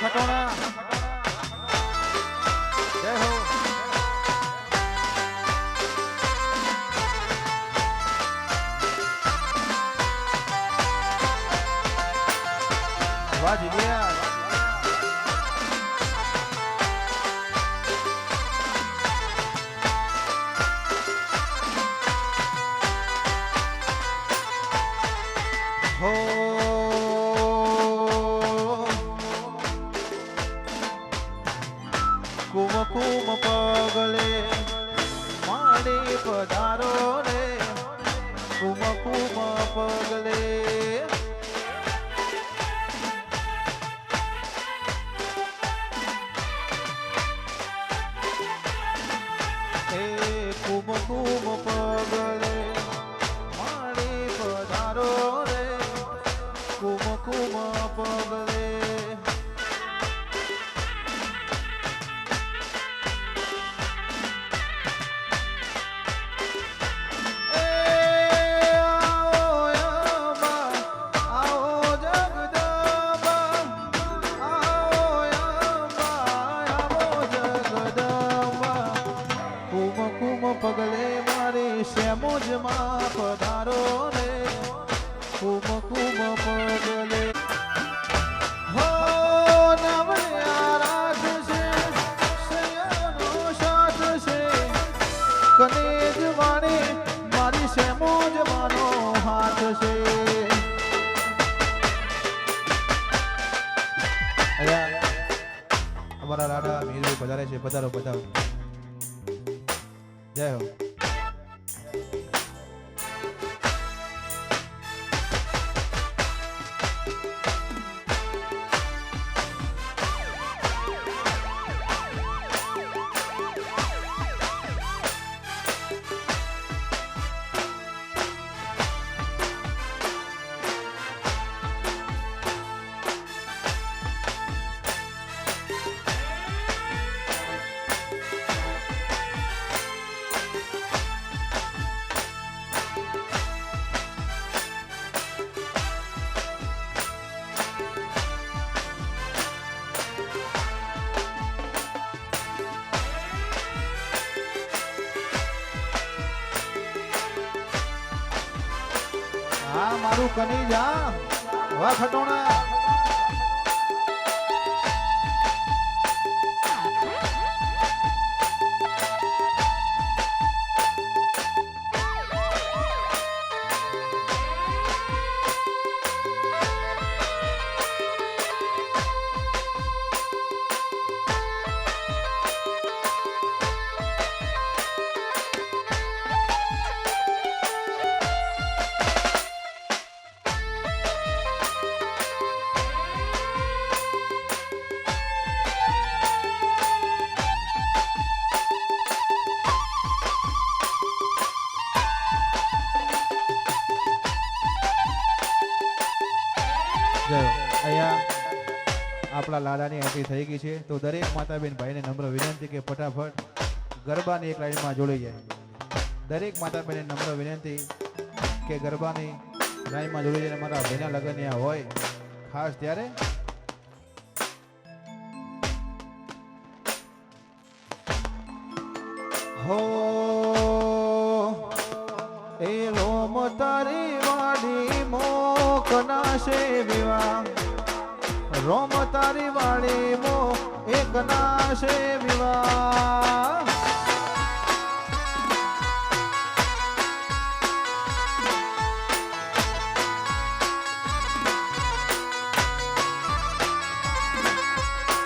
ખટોણા જય હો વાહ જીયા હો કુમ કુમ પગલે માડી પધારો રે કુમ કુમ પગલે એ કુમ કુમ પગલે માડી પધારો રે કુમ કુમ પગલે પગલે મારી શેમોજમાં પધારો રે કુમ કુમ પગલે હો નવયા રાત છે સયાનો સાથ છે કનેજ વાણી મારી શેમોજમાંનો હાથ છે અમારા રાડા મીરભાઈ પધારે છે પધારો પધારો જય હો હા મારું કની જા વાહ ખટોણા અહીંયા આપણા લાલાની એન્ટ્રી થઈ ગઈ છે તો દરેક માતાબેન ભાઈને નમ્ર વિનંતી કે ફટાફટ ગરબાની એક લાઈનમાં જોડાઈ જાય દરેક માતાબેનને નમ્ર વિનંતી કે ગરબાની લાઈનમાં જોડાઈ જાય મારા ભાઈના લગ્ન ત્યાં હોય ખાસ ત્યારે હો એ રોમ તારી વાડી મોકના છે વિવાહ રોમ તારી વાડી મો એક નાશે વિવાહ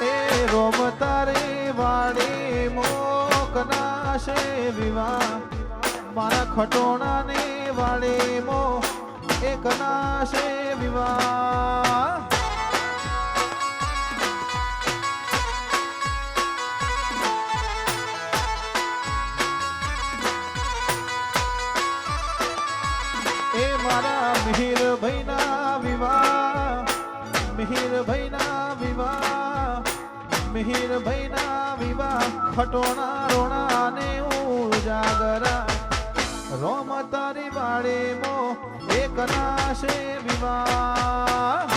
એ રોમ તારી વાડી મોક નાશે વિવાહ મારા ખટોણાની વાડી મો એક નાશે વિવાહ એ મારા મિહિર ભાઈના વિવાહ મિહિર ભાઈના વિવાહ મિહિર ભાઈના વિવાહ ખટોણા રોણા ને ઉજાગરા રોમ તારી વાડી મો એક નાશે વિવાહ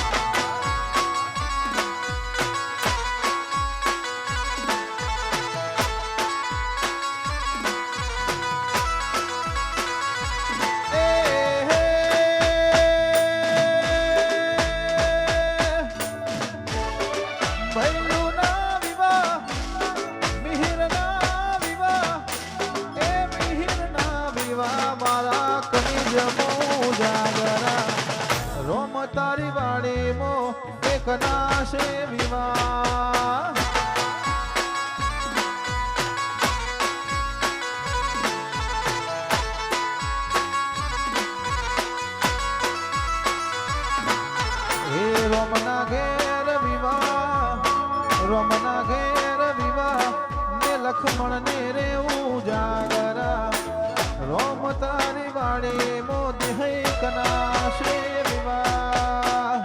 લગ્ન શ્રી વિવાહ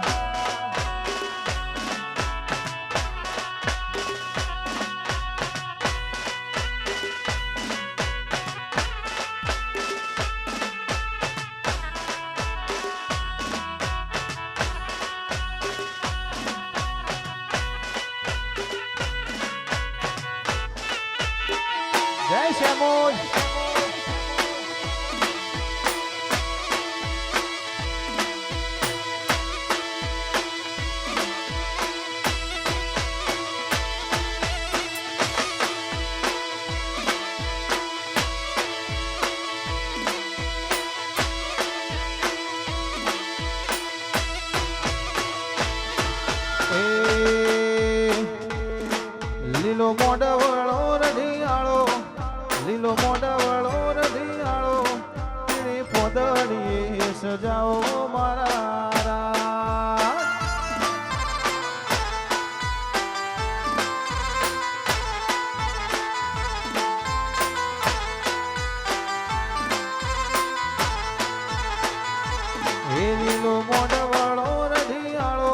જય શ્યામોદ લીલો મોઢવળો રઢિયાળો લીલો મોઢવળો રઢિયાળો તેની પોદડીએ સજાઓ મારા રાત. એ લીલો મોઢવળો રઢિયાળો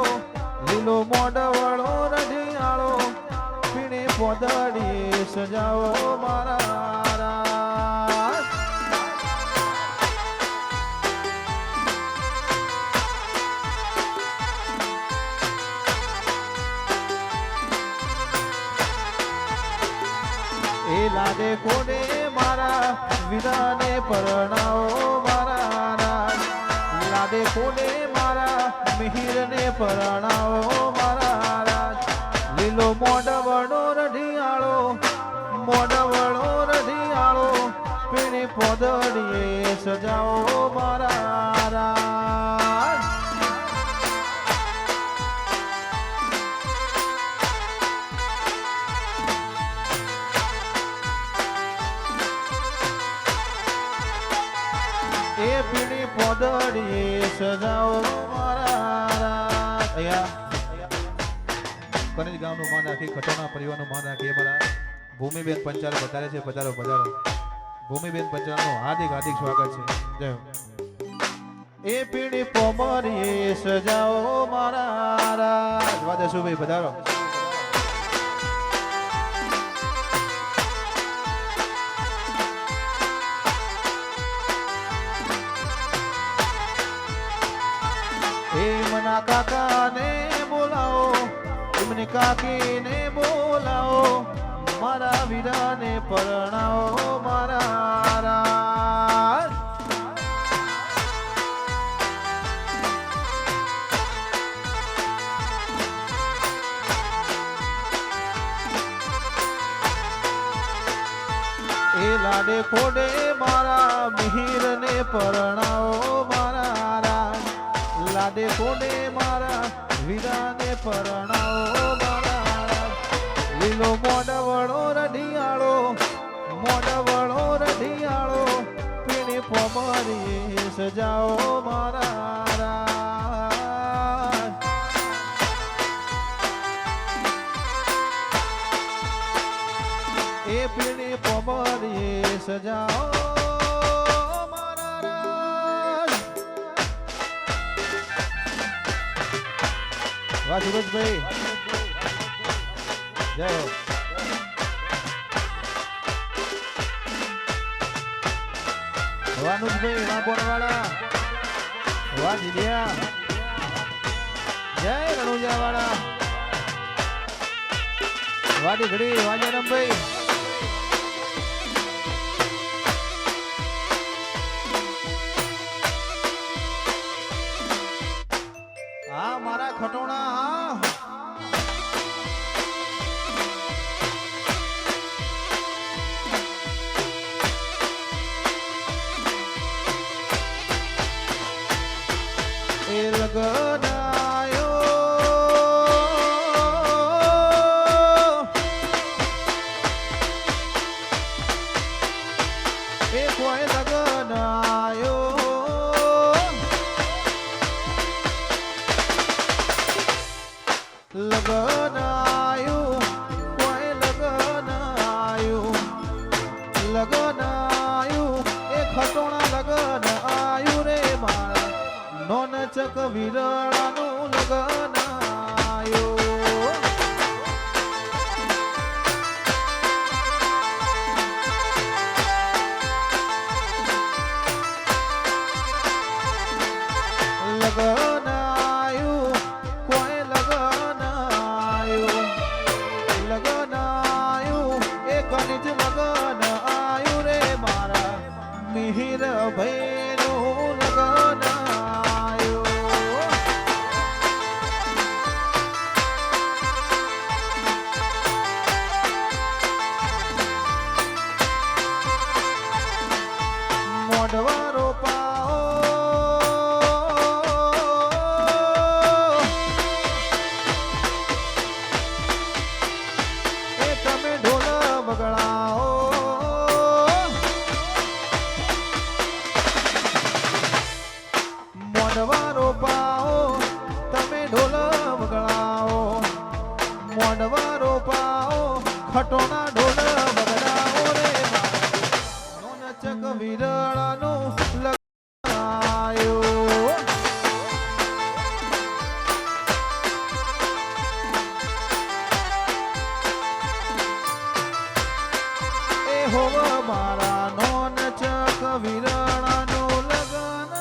લીલો મોઢવળો રઢિયાળો પીણે પોદડીએ સજાઓ મારા રાત. એ લાડે કોને મારા વિદાને પરણાવો મારા રાત. લાડે કોને મારા મિહિરને પરણાવો મારા રાત. લીલો મોઢવળો રઢિયાળો મોઢવળો રઢિયાળો પીણી પોદડીએ સજાઓ મારા રાત. એ પીણી પોદડીએ સજાઓ મારા રાત. કનેજ ગામનું માન રાખી ખટોના પરિવારનું માન રાખી અમારા ભૂમિબેન પંચાલ પધારે છે. પધારો પધારો. ભૂમિબેન પંચાલનું હાર્દિક હાર્દિક સ્વાગત છે. જય હો. એ પીણી પોમરીએ સજાઓ મારા રાત. વાદેશુભાઈ પધારો. એ મના કાકાને બોલાવો એમની કાકીને બોલાવો મારા વીરાને પરણાવો મારા રાત. એ લાડે ખોડે મારા મિહિરને પરણાવો મારા રાત. લાડે કોને મારા વીરાને પરણાવો મારા રાત. લીલો મોઢવળો રઢિયાળો મોઢવળો રઢિયાળો પીણી પોમરીએ સજાઓ મારા રાત. એ પીણી પોમરીએ સજાઓ વાહ સુરજભાઈ જય હો. વાહ નુજભાઈ વાહ બોરવાળા વાહ જીલિયા જય રણુજા વાળા વાહ દીકડી વાહ જનમભાઈ. હા મારા ખટોણા હા. એ લગનાયો ચક વિરળાનું લગન આયો લગન આયું કોઈ લગન આયું લગન આયું એ કનિજ લગન આયું રે મારા મિહિર ભાઈનું લગન આયું મોઢવારો પાઓ મોઢવારો પાઓ તમે ઢોલ વગડાઓ મોઢવારો પાઓ ખટોના ઢોલ વગડાઓ રે નોન ચક વિરળાનું લગન આયો એ હોવ મારા નોન ચક વિરળાનું લગન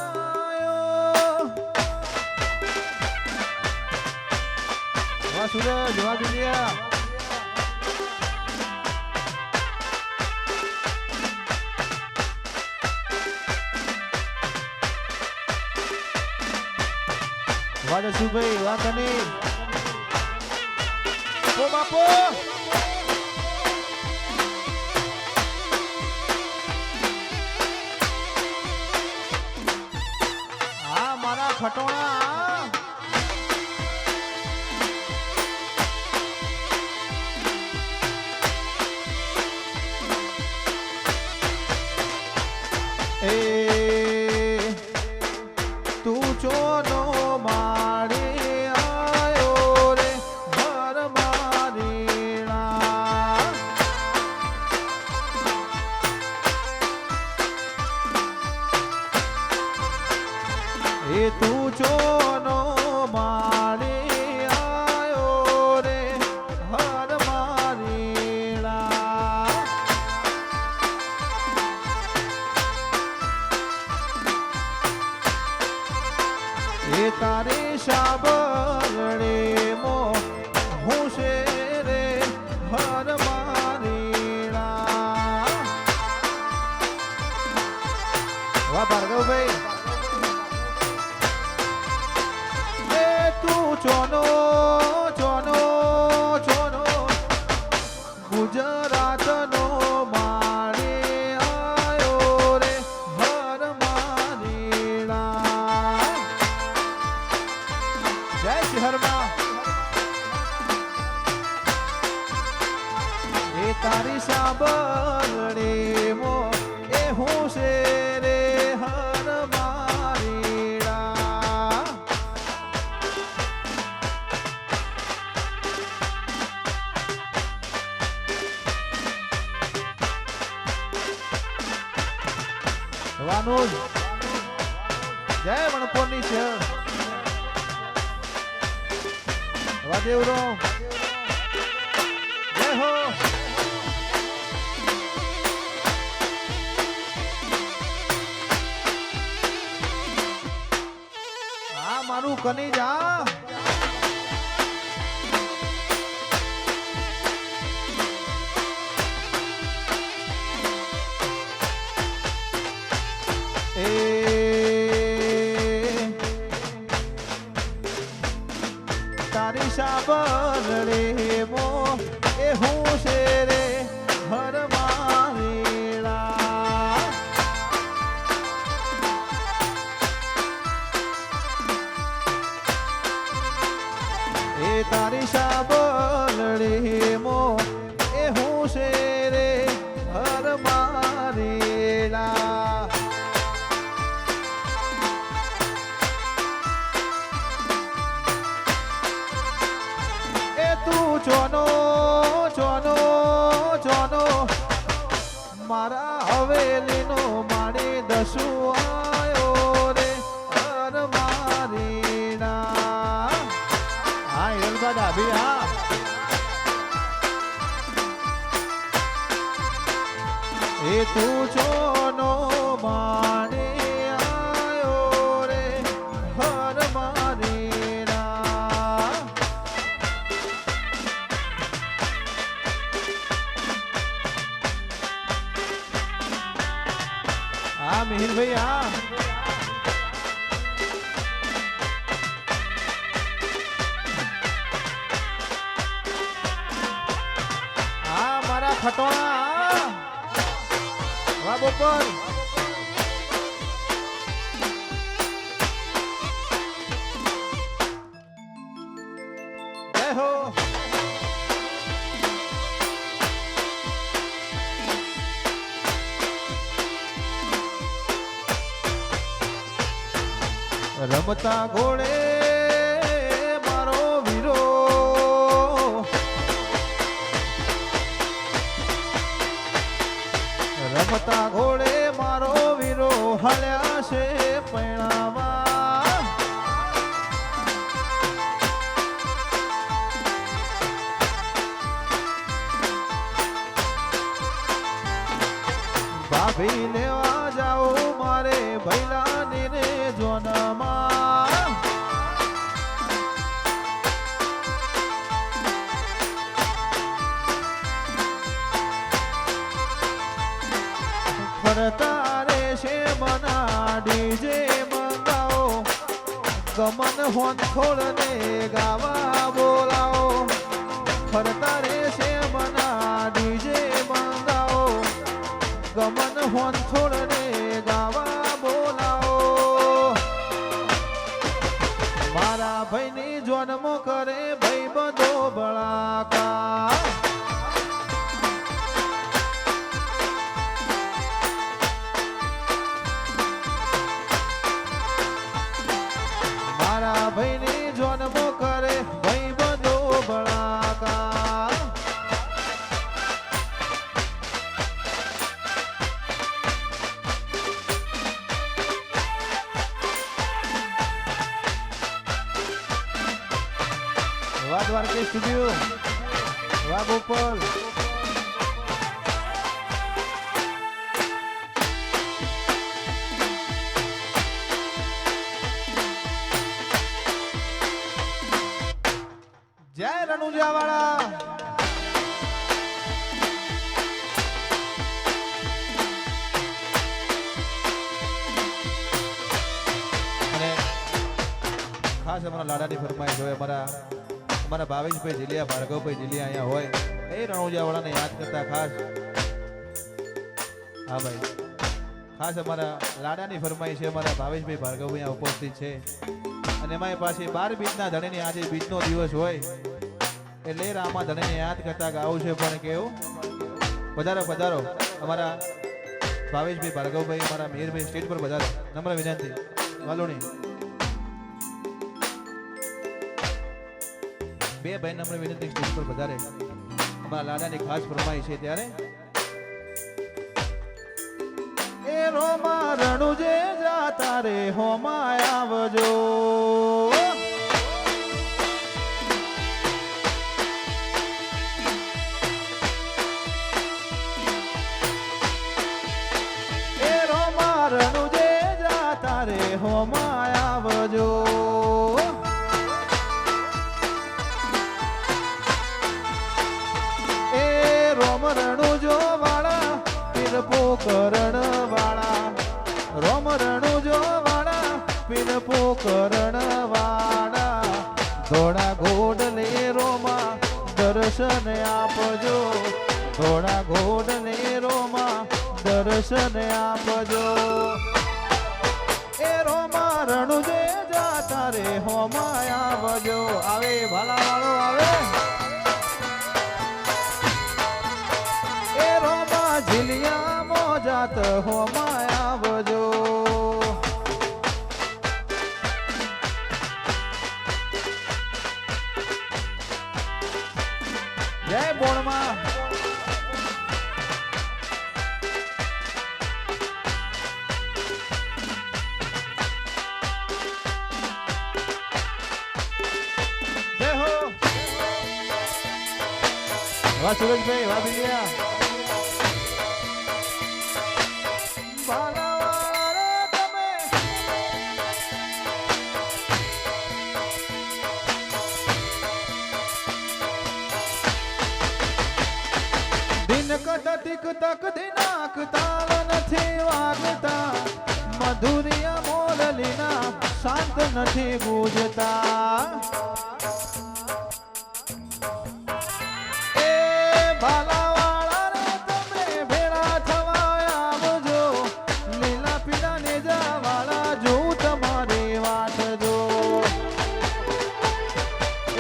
સૂરજ જવાબ ઇન્ડિયા વાજે સુભાઈ વાંધની ઓ બાપો હા મારા ખટોણા એ તું ચોનો મારે આયો રે ભર મારેલા એ તું ચોનો મારે આયો રે ભર મારેલા એ તારે શાબરડે મો હું છે રે હર મારેલા વાહ ભાર્ગવભાઈ એ તું ચોનો ચોનો ચોનો ગુજરાતનો મારે આયો રે હર મારેલા જય શહેરમાં એ તારી સાબરડે મો એ હું છે રે હર મારેલા વાનુજ જય મણપુરની શહેર વાદેવરો જય હો આ મારું કની જા એ તારી સાબરડે મો એ હું છે રે હર મારેલા એ તારી સાબરડે મો એ હું છે રે હર મારેલા તું ચોનો ચોનો ચોનો મારા હવેલીનો મારી દસુ આયો રે હર મારી એ તું જોનો માને આયો રે હર મારી રા. આ મિહિરભાઈ આ મારા ખટોણા વાહ બપોર જય હો. રમતા ઘોડે મારો વીરો રમતા ઘોડે મારો વીરો હળ્યા છે પૈણાવા. ભાભી લેવા જાઓ મારે ભૈલાની રે જોનમાં. ફરતા રે છે મના ડીજે મંગાવો ગમન હોંથોળ ને ગાવા બોલાવો. ફરતા રે છે મના ડીજે મંગાવો ગમન હોંથોળ ને ગાવા બોલાવો. મારા ભાઈની જન્મ કરે ભાઈ બધો બળાકા. મારા ભાઈની જન્મ કરે ભાઈ બધો બળાકા. વાહ દ્વારકે સ્ટુડિયો વાહ ગોપાલ. જય રણુજા વાળા. અને ખાસ અમારા લાડાની ફરમાઈશ હોય અમારા ભાવેશભાઈ જીલિયા ભાર્ગવભાઈ જીલિયા અહીંયા હોય એ રણુજા વાળાને યાદ કરતા ખાસ. હા ભાઈ ખાસ અમારા લાડાની ફરમાઈશ છે. અમારા ભાવેશભાઈ ભાર્ગવભાઈ અહીંયા ઉપસ્થિત છે અને એમાં પાછી 12 બીજના ધણીની આજે બીજનો દિવસ હોય એટલે રામા ધણીને યાદ કરતા ગાવું છે. પણ કેવું પધારો પધારો અમારા ભાવેશભાઈ ભાર્ગવભાઈ અમારા મિહિરભાઈ સ્ટેજ પર પધારો. નમ્ર વિનંતી વાલોણી બે ભાઈ નમ્ર વિનંતી સ્ટેજ પર પધારે. અમારા લાડાની ખાસ ફરમાઈ છે ત્યારે એ રોમા રણુજે જાતા રે હોમાં આવજો. એ રોમા રણુજે જાતા રે હોમાં આવજો. એ રોમ રણુજો વાળા પીર પોકરણ વાળા. રોમ રણુજો વાળા પીર પોકરણ વાળા. ધોળા ઘોડલે રોમા દર્શન આપજો. ધોળા ઘોડલે રોમા દર્શન આપજો. એ રોમા રણુજે જાતા રે હોમાં આવજો. આવે ભાલા વાળો આવે. એ રોમા ઝીલિયા મોજાત હોમાં આવજો. જય બોણમાં. જય હો. વાહ સુરજભાઈ વાહ બિલિયા. એક તક દિનાક તાલ નથી વાગતા મધુરિયા મોરલીના શાંત નથી ગુજતા એ ભાલાવાળાને તમે ભેળા થવા આવજો લીલા પીળા નેજાવાળા જોઉં તમારી વાટ જો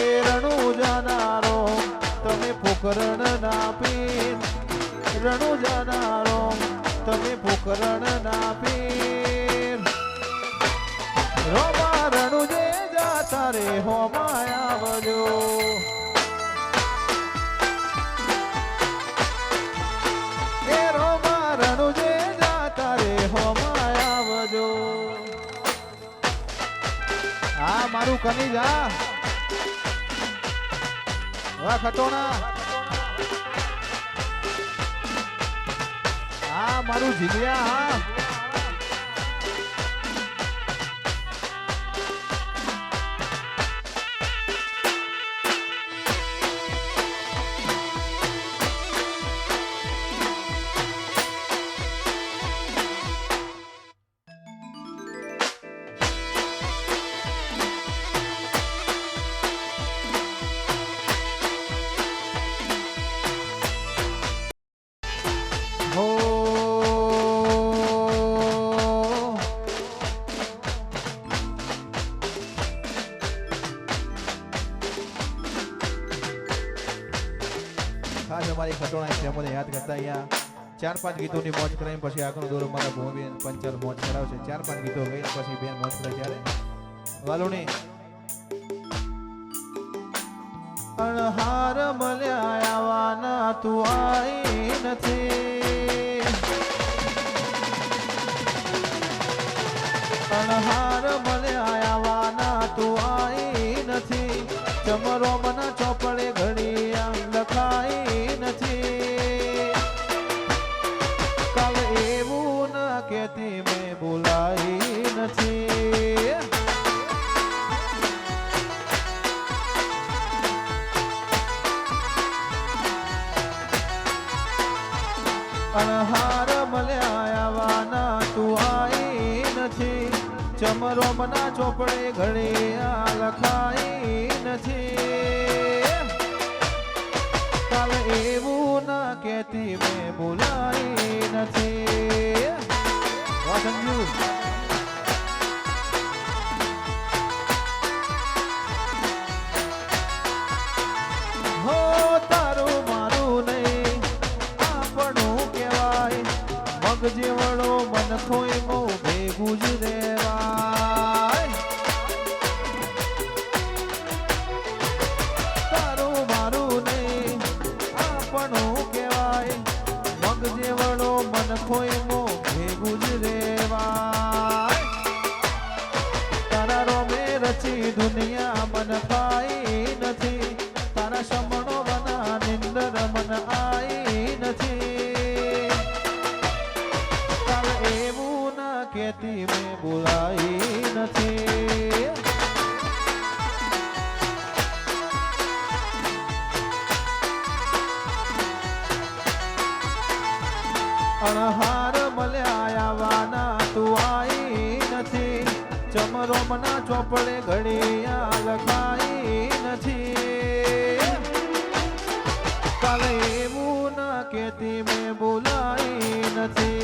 એ રણુજાનારો તમે પોકરણ ના પીર રણુજાનારો તમે પોકરણ ના પીર રોમા રણુજે જાતા રે હોમાં આવજો એ રોમા રણુજે જાતા રે હોમાં આવજો હા મારું કની જા વાહ ખટોણા હા મારું જીલિયા હા ખાસ અમારી ખટોણા ફેમિલી યાદ કરતા અહીંયા 4-5 ગીતોની મોજ કરાવીને પછી આગળ દોરો મારા ભૂમિબેન પંચર મોજ કરાવશે 4-5 ગીતો ગઈ પછી બેન મોજ કરે ત્યારે વાલોની અણહાર મળ્યા આવવાના તું આઈ નથી અણહાર મળ્યા આવવાના તું આઈ નથી ચમરો મના ચોપડે ઘડી લખાઈ નથી કાલ એવું ન કેતી મેં બોલાઈ નથી અણહાર મળ્યા આવવાના તું આઈ નથી ચમરો મના ચોપડે ઘડી લખાઈ નથી કાલ એવું ના કેતી મેં બોલાઈ નથી વાસંજુ હો તારું મારું નહીં આપણું કહેવાય મગ જેવડો મન ખોઈ મો ભેગું જ રેવાય તારું મારું નહીં આપણું કહેવાય મગ જેવડો મન ખોઈ મો ભેગું જ રેવાય તારા રોમે રચી દુનિયા મન પાઈ નથી તારા શમણો બના નિંદર મન આઈ નથી કાલ એવું ના કેતી મેં બોલાઈ નથી અણહાર મળ્યા આવવાના તું આઈ નથી ચમરો મના ચોપડે ઘડિયા લખાઈ નથી કાલે એવું ના કેતી મેં બોલાઈ નથી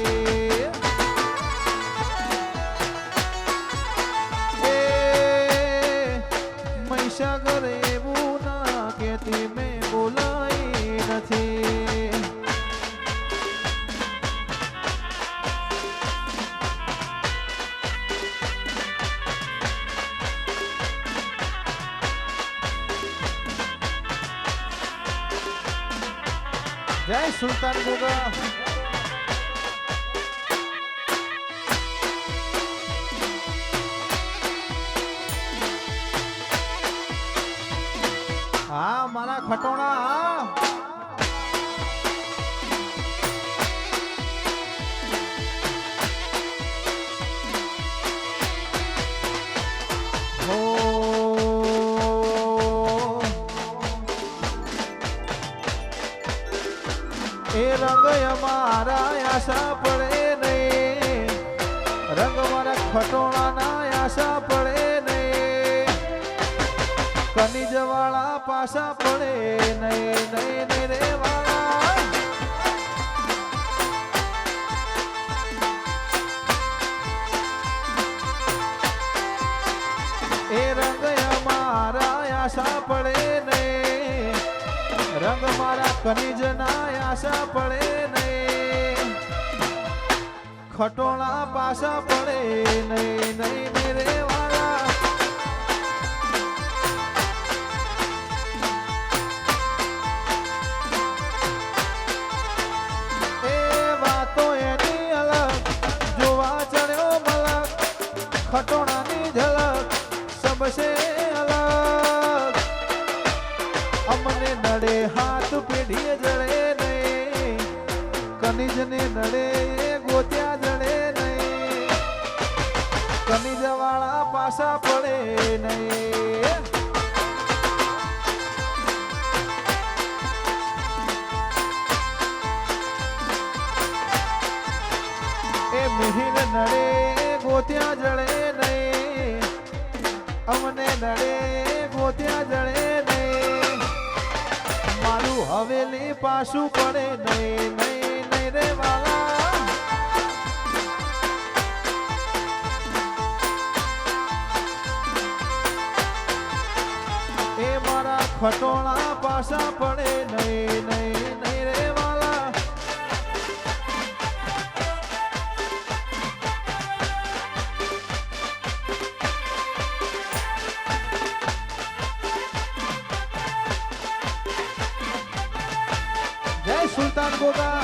એ મહીસાગર એવું ના કેતી મેં બોલાઈ નથી જય સુલતાન ગોગા હા મારા ખટોણા એ રંગ મારા આશા પડે નહીં, રંગ મારા ખટોળાના આશા પડે નહીં, કનીજ વાળા પાછા પડે નહીં, નહીં નહીં રે વાળા. એ રંગ અમારા આશા પડે નહીં, રંગ મારા કનીજ ના આશા પડે નહીં, ખટોળા પાછા પડે નહીં, નહીં નહીં રે વાળા. એ વાતો એની અલગ, જોવા ચડ્યો મલક, ખટોળાની ઝલક સબસે અલગ. અમને નડે હાથ પેઢીએ જડે નહીં, કનીજને નડે ગોત્યા જડે નહીં, કનીજ વાળા પાછા પડે નહીં. એ મિહિર નડે ગોત્યા જડે નહીં, અમને નડે ગોત્યા જડે નહીં, મારું હવેલી પાછું પડે નહીં, નહીં નહીં રે વાલા. એ મારા ખટોળા પાછા પડે નહીં, નહીં નહીં રે વાલા. જય સુલતાન ગોગા.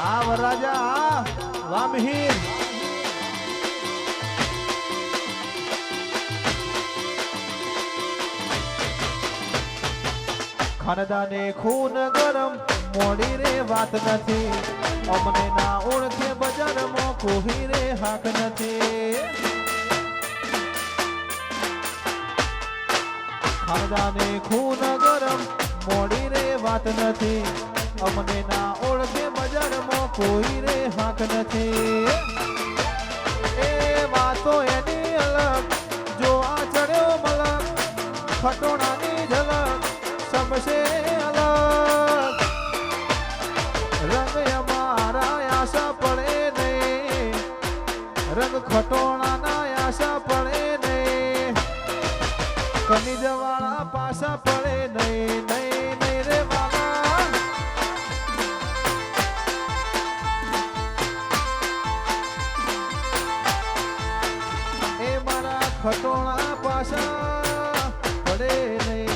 આ વરરાજા વામહીર ખાનદાને ખૂન ગરમ મોડી રે વાત નથી, અમને ના ઓળખે બજારમાં કોઈ રે હાક નથી. ખાનદાને ખૂન ગરમ મોડી રે વાત નથી, અમને ના ઓળખે બજારમાં કોઈ રે હાક નથી. એ વાતો એની અલગ, જો આ ચડ્યો મલક, ખટોળાની ઝલક સબસે અલગ. રંગ અમારા આશા પડે નહીં, રંગ ખટોળાના આશા પડે નહીં, કનીજ વાળા પાછા પડે નહીં, નહીં નહીં રે વાલા. એ મારા ખટોળા પાછા પડે નહીં.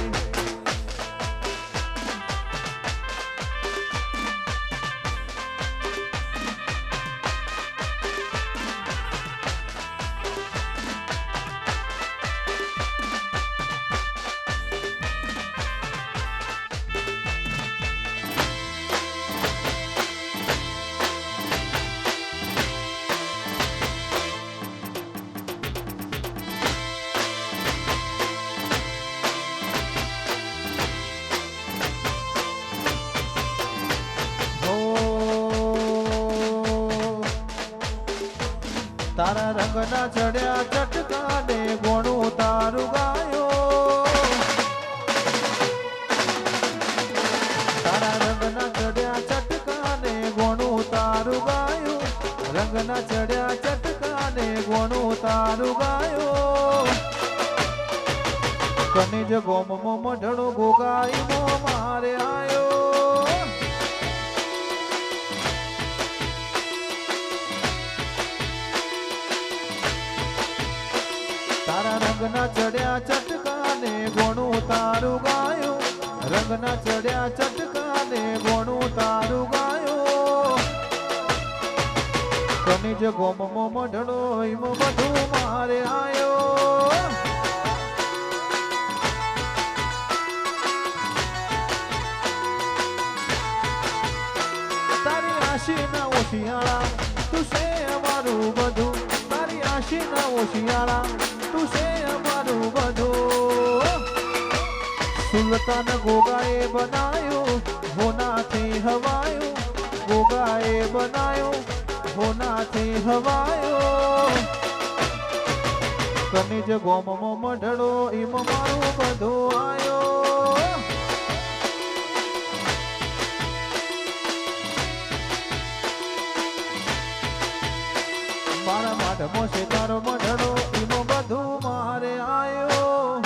તારા રંગના ચડ્યા ચટકાને ગોણું તારું ગાયો, તારા રંગના ચડ્યા ચટકાને ગોણું તારું ગાયું, રંગના ચડ્યા ચટકાને ગોણું તારું ગાયો. કનીજ ગોમમાં મઢડો ગોગાઈનો મારે આયો. તારા રંગના ચડ્યા ચટકાને ગોણું તારું ગાયું, રંગના ચડ્યા ચટકાને ગોણું તારું ગાયું. કનીજ ગોમમાં મઢડો એમાં બધું મારે આયો. તારી આશીના ઓશિયાળા તું છે અમારું બધું, તારી આશીના ઓશિયાળા તું છે અમારું બધું. સુલતાન ગોગાએ બનાયો હોનાથી હવાયો ગોગાએ બનાયો હોનાથી હવાયો કનિજ ગોમમાં મઢડો ઈમ મારું બધું આયો મારા માઢમાં છે તારો મઢડો ઈમ બધું મારે આયો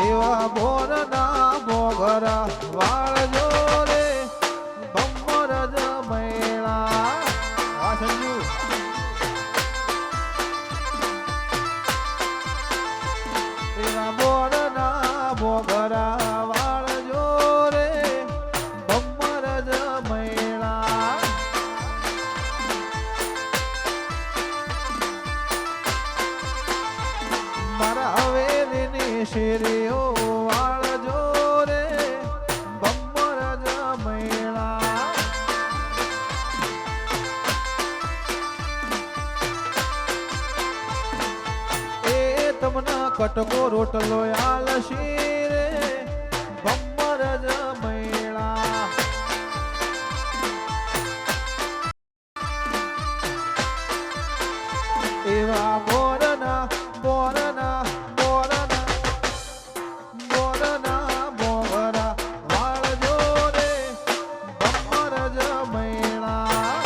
એવા બોરના બોગરા વાળજો રે બમ્બર જ મેળા આ સંજુ એવા બોરના બોગરા વાળજો રે બમ્બર જ મેળા મારા હવેલીની શેરીઓ વાળજો રે બમ્બર જ મેળા એ તમને કટકો રોટલો આલશી રે બમ્બર જ મેળા એવા બોરના બોરના બોરના બોરના બોગરા વાળજો રે બમ્બર જ મેળા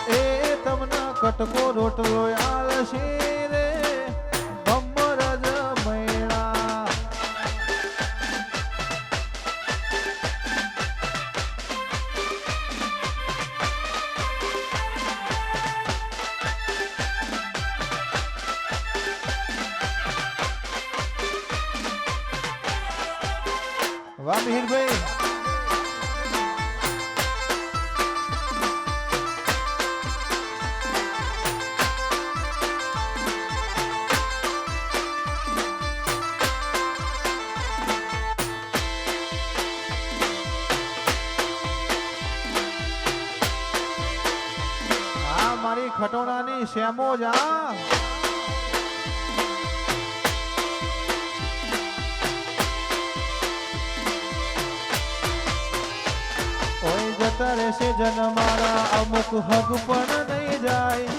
એ તમને કટકો રોટલો આલશી રે બમ્બર જ મેળા વાહ મિહિરભાઈ આ મારી ખટોણાની શેમો જા જતા રહેશે જન મારા અમુક હગ પણ નહીં જાય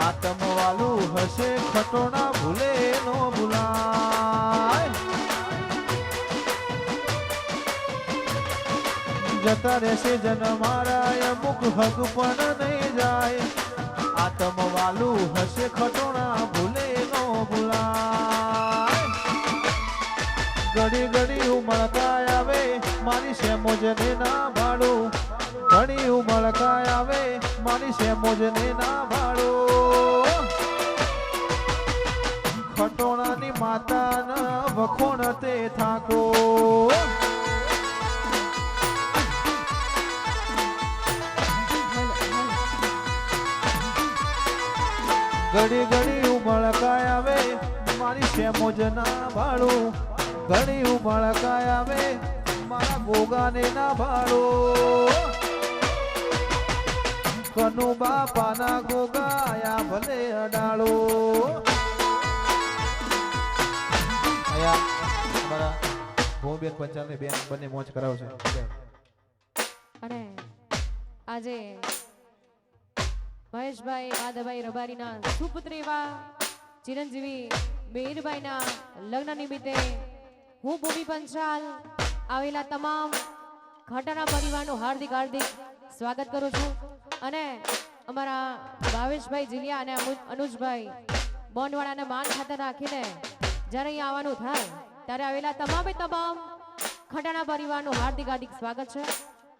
આતમ વાલું હશે ખટોણા ભૂલે નો ભૂલાય જતા રહેશે જન મારા અમુક હગ પણ નહીં જાય આતમ વાલું હશે ખટોણા ભૂલે નો ભૂલાય ઘડી ઘડી ઉમળકાય આવે મારી શેમોજને ના ભાડું ઘણી ઉમળકાય આવે મારી શેમોજને ના ભાડું ખટોણાની માતાના વખોણ તે થાકો ઘડી ઘડી ઉમળકાય આવે મારી શેમોજના ભાડું ઘણી ઉમળકાય આવે મારા ગોગાને ના ભાડો કનુ બાપાના ગોગા આયા ભલે અડાળો આયા અમારા ભૂમિબેન પંચાલની બેન બંને મોજ કરાવશે અને આજે મહેશભાઈ માધવભાઈ રબારીના સુપુત્ર એવા ચિરંજીવી મેરભાઈના લગ્ન નિમિત્તે હું ભૂમિ પંચાલ આવેલા તમામ ઘાટાના પરિવારનું હાર્દિક હાર્દિક સ્વાગત કરું છું અને અમારા ભાવેશભાઈ જીલિયા અને અનુજભાઈ બોન્ડવાળાને માન ખાતર રાખીને જ્યારે અહીં આવવાનું થાય ત્યારે આવેલા તમામે તમામ ખટાણા પરિવારનું હાર્દિક હાર્દિક સ્વાગત છે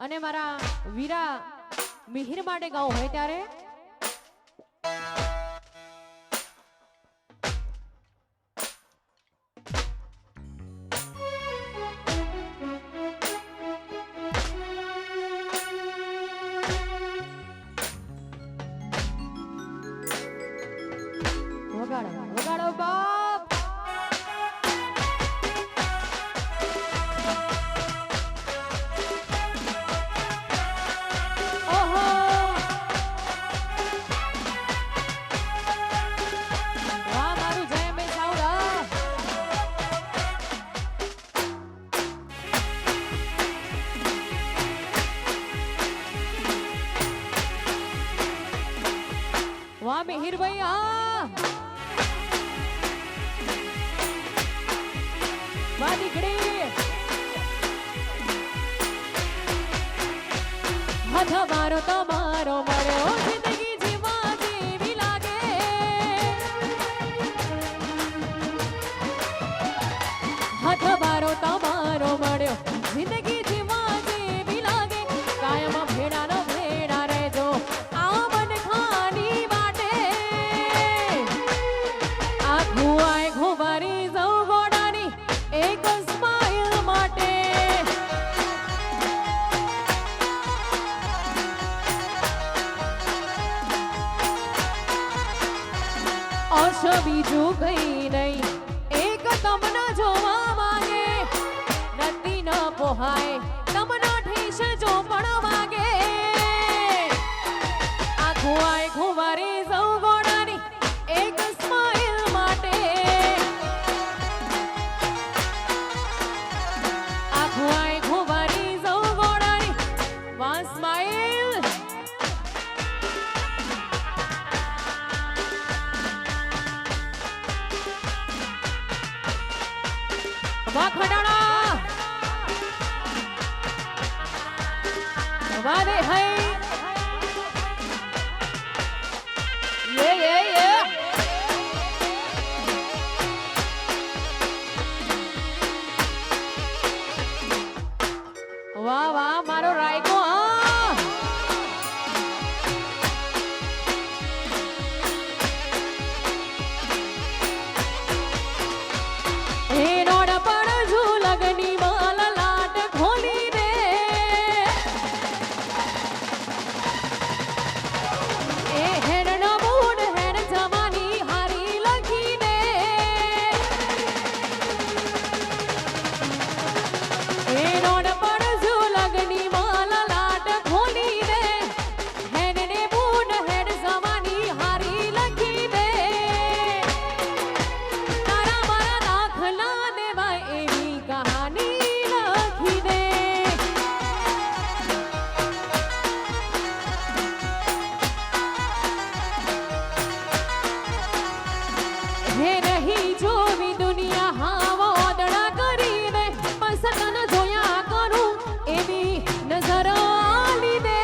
અને મારા વીરા મિહિર માટે ગાઉં હોય ત્યારે વગાડો વગાડો બાપ ઓહો વાહ મારું જયમે સાઉડા વાહ મિહિરભાઈ આ વાહ દીકરી હાથ મારો તમારો મળ્યો જિંદગી જીવા જેવી લાગે હાથ મારો તમારો મળ્યો જિંદગી જીવા જેવી લાગે કાયમ ભેડાનો ભેડા રહેજો આ મન ખાની માટે આખું આય ઘુમારી જવું ગોડાની એક સ્માઈલ માટે ઓછો બીજું કઈ નહીં એક તમને જોવા માંગે નથી ન પોહાય તમને ઠેસ જો પણ વાગે આખું આય ઘુમારી જવું ગોડાની એક સ્માઈલ માટે આખું આય ઘુમારી જવું ગોડાની વાહ સ્માઈલ વાહ ખડાણા વાહ દે હૈ યે વાહ વાહ મારો રાયકો હે નોડ પણ ઝુલગની માલ લાટ ખોલી દે એ હેરનો મૂડ હેર જવાની હારી લખી દે એ નોડ પણ ઝુલગની માલ લાટ ખોલી દે હેરને મૂડ હેર જવાની હારી લખી દે તારા મારા દાખલા દેવાય એવી કહાની લખી દે હે નહીં જોવી દુનિયા હા વાદળા કરી દે બસ તને જોયા કરું એવી નજર આલી દે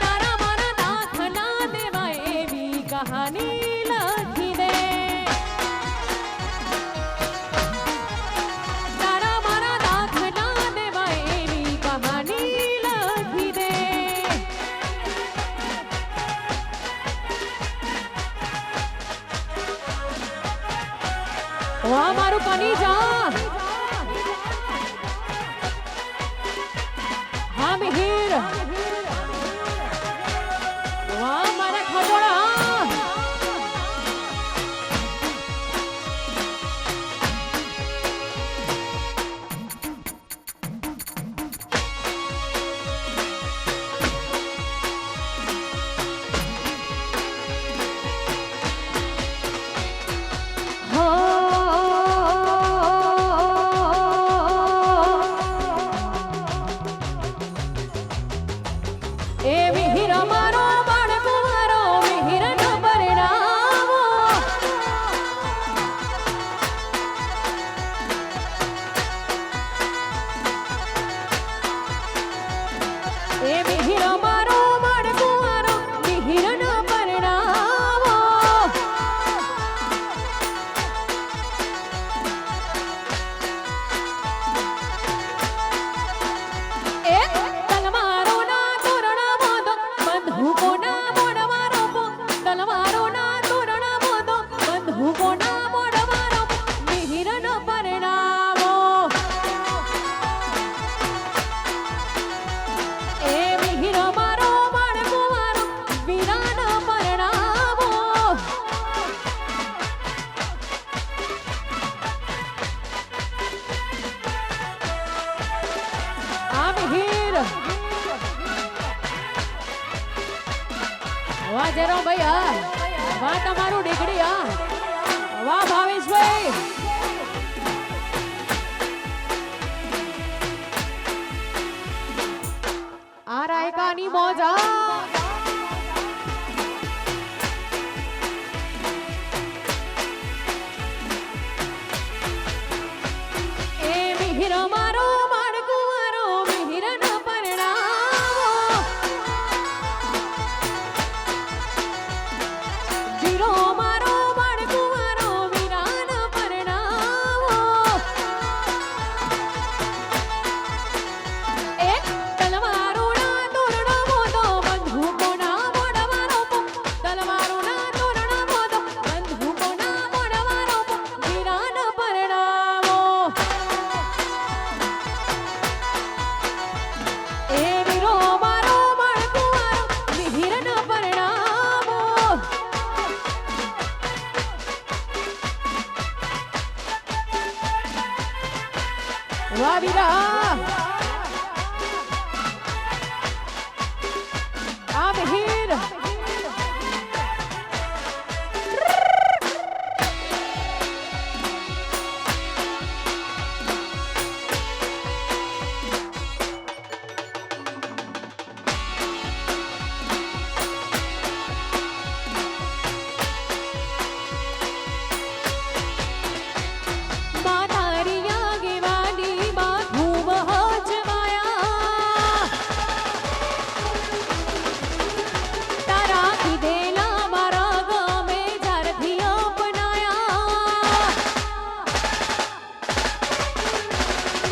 તારા મારા દાખલા દેવાય એવી કહાની લખી દે તારા મારા દાખલા દેવાય એવી કહાની લખી દે વાહ મારું કનીજા હા મિહિર વાહ મારા ખટોળા હો વાહ જેરો ભાઈ હા વાહ તમારું ડીગડી હા વાહ ભાવેશભાઈ આ રાયકાની મોજ હા એ મિહિર મારો માડકુવારો મિહિર ન પરણાવો જીરો મારો માડકુવારો વીરા ન પરણાવો એક તલવારો ના તોરણો મોદો બંદૂકો ના મોડવારો તલવારો ના તોરણો મોદો બંદૂકો ના મોડવારો વીરા ન પરણાવો એ વીરો મારો માડકુવારો મિહિર ન પરણાવો વાહ વીરા આ મિહિર માતારિયા ગેવાની માં ધૂમ હજમાયા તારા કીધેલા મારા ગમે જ્યારથી અપનાયા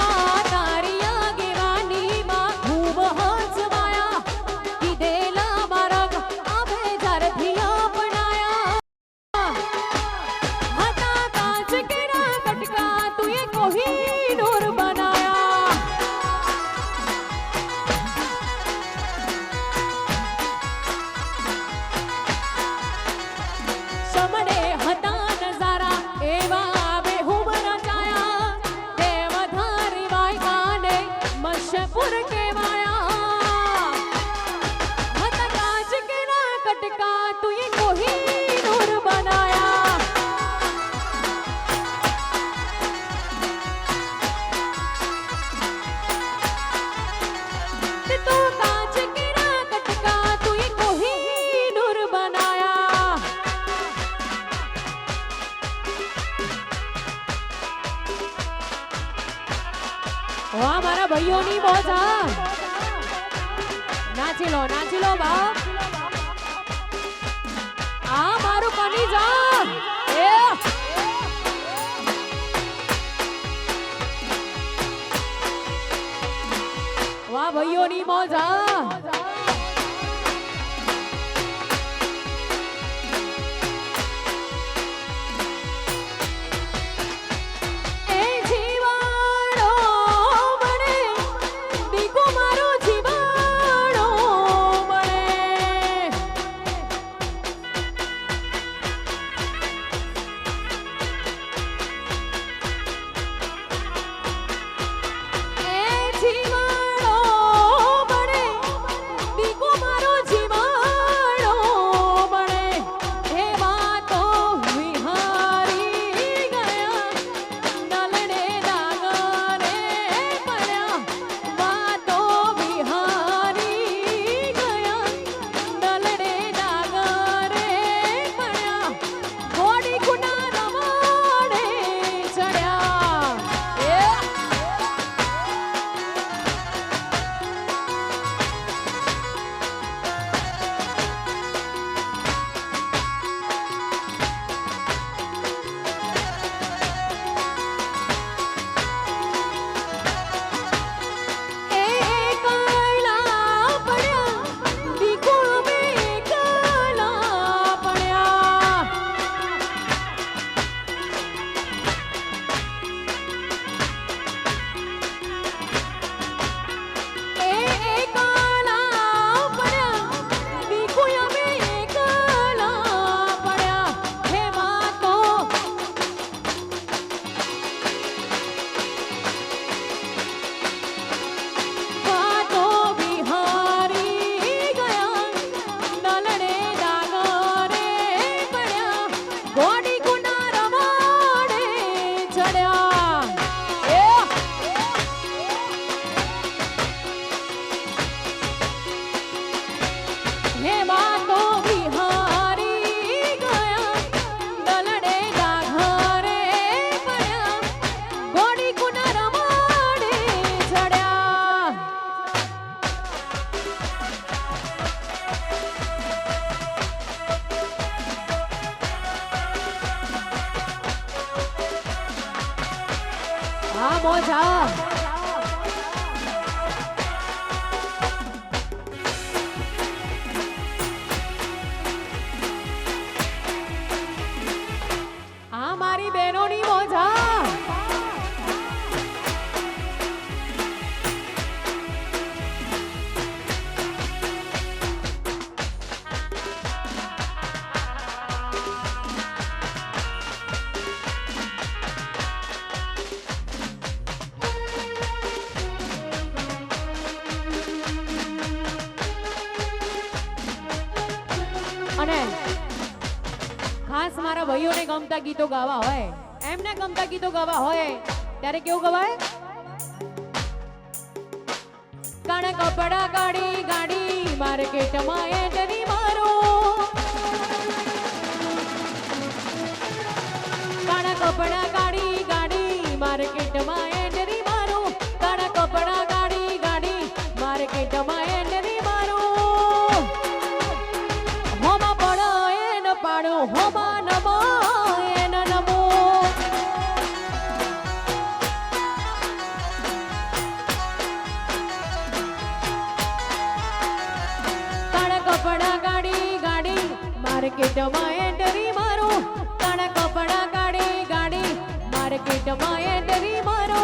માતારિયા ગેવાની માં ધૂમ હજમાયા કીધેલા મારા ગમે જ્યારથી અપનાયા હતા કાચ કેરા કટકા તુએ કોહિનૂર બનાયા સમડે હતા નજારા એવા બેહુબ રચાયા દેવધારી વાયકાને મશહૂર કહેવાયા હતા કાચ કેરા કટકા તુએ કોહિનૂર બનાયા તે તો કાચ કેરા કટકા તુએ કોહિનૂર બનાયા વાહ મારા ભાઈઓની મોજ હા નાચી લો બાપ આ મારું કની જા એ વાહ ભાઈઓની મોજ હા એ જીવાડો મને દીકો મારો જીવાડો મને એ જીવાડો મને હે વાતો બિહારી ગયા દલડે ડાઘરે પડ્યા ગોડી કુના રમાડે ચડ્યા આ મોજા આ મારી બહેનોની મોજા અને ખાસ મારા ભાઈઓને ગમતા ગીતો ગાવા હોય એમને ગમતા ગીતો ગાવા હોય ત્યારે કેવું ગવાય કાણા કપડા ગાડી ગાડી માર્કેટમાં એન્ટ્રી મારો કાણા કપડા ગાડી ગાડી માર્કેટમાં એન્ટ્રી મારો કાણા કપડા ગાડી ગાડી માર્કેટમાં એન્ટ્રી મારો હોમાં પડો એન પાડો હોમાં નમો એન નમો કાળા કપડા ગાડી ગાડી માર્કેટમાં એન્ટ્રી મારો કાળા કપડા ગાડી ગાડી માર્કેટમાં એન્ટ્રી મારો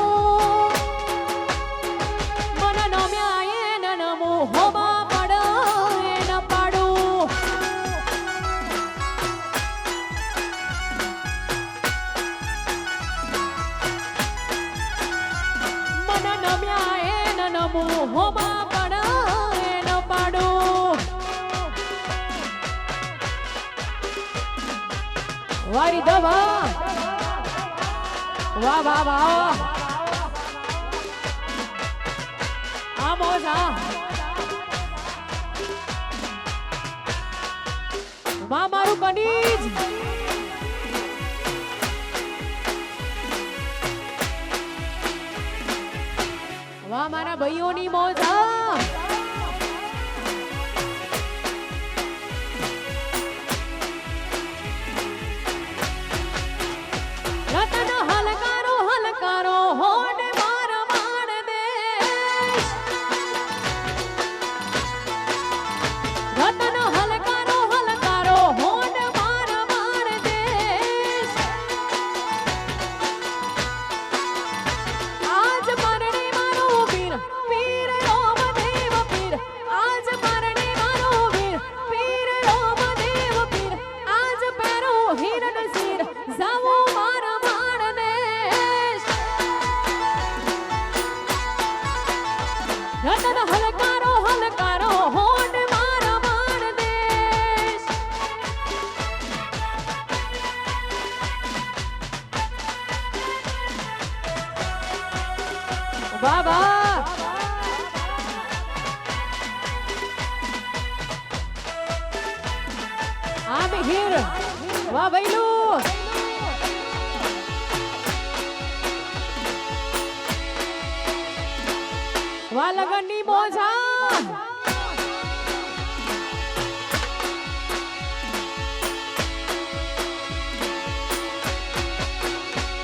મન નમ્યા એન નમો હોમાં પડો એન પાડો મન નમ્યા એન નમો હોમાં પડો એન પાડો વારી દવા વાહ વાહ વાહ આ મોજા વાહ મારું કનીજ વાહ મારા ભાઈઓની મોજા રતન હલકારો હલકારો હોને માર માર દેશ રતન હલકારો હલકારો હોને માર માર દેશ આજ મરણી મારો વીર પીર રોમદેવ પીર આજ મરણી મારો વીર પીર રોમદેવ પીર આજ પેરો હિરણ શિર જાવો માર માર દેશ રતન હલકારો હલકારો હોડ માર માર દેશ બાબા આ મિહિર વાહ ભૈલું વાહ લગનની મોજા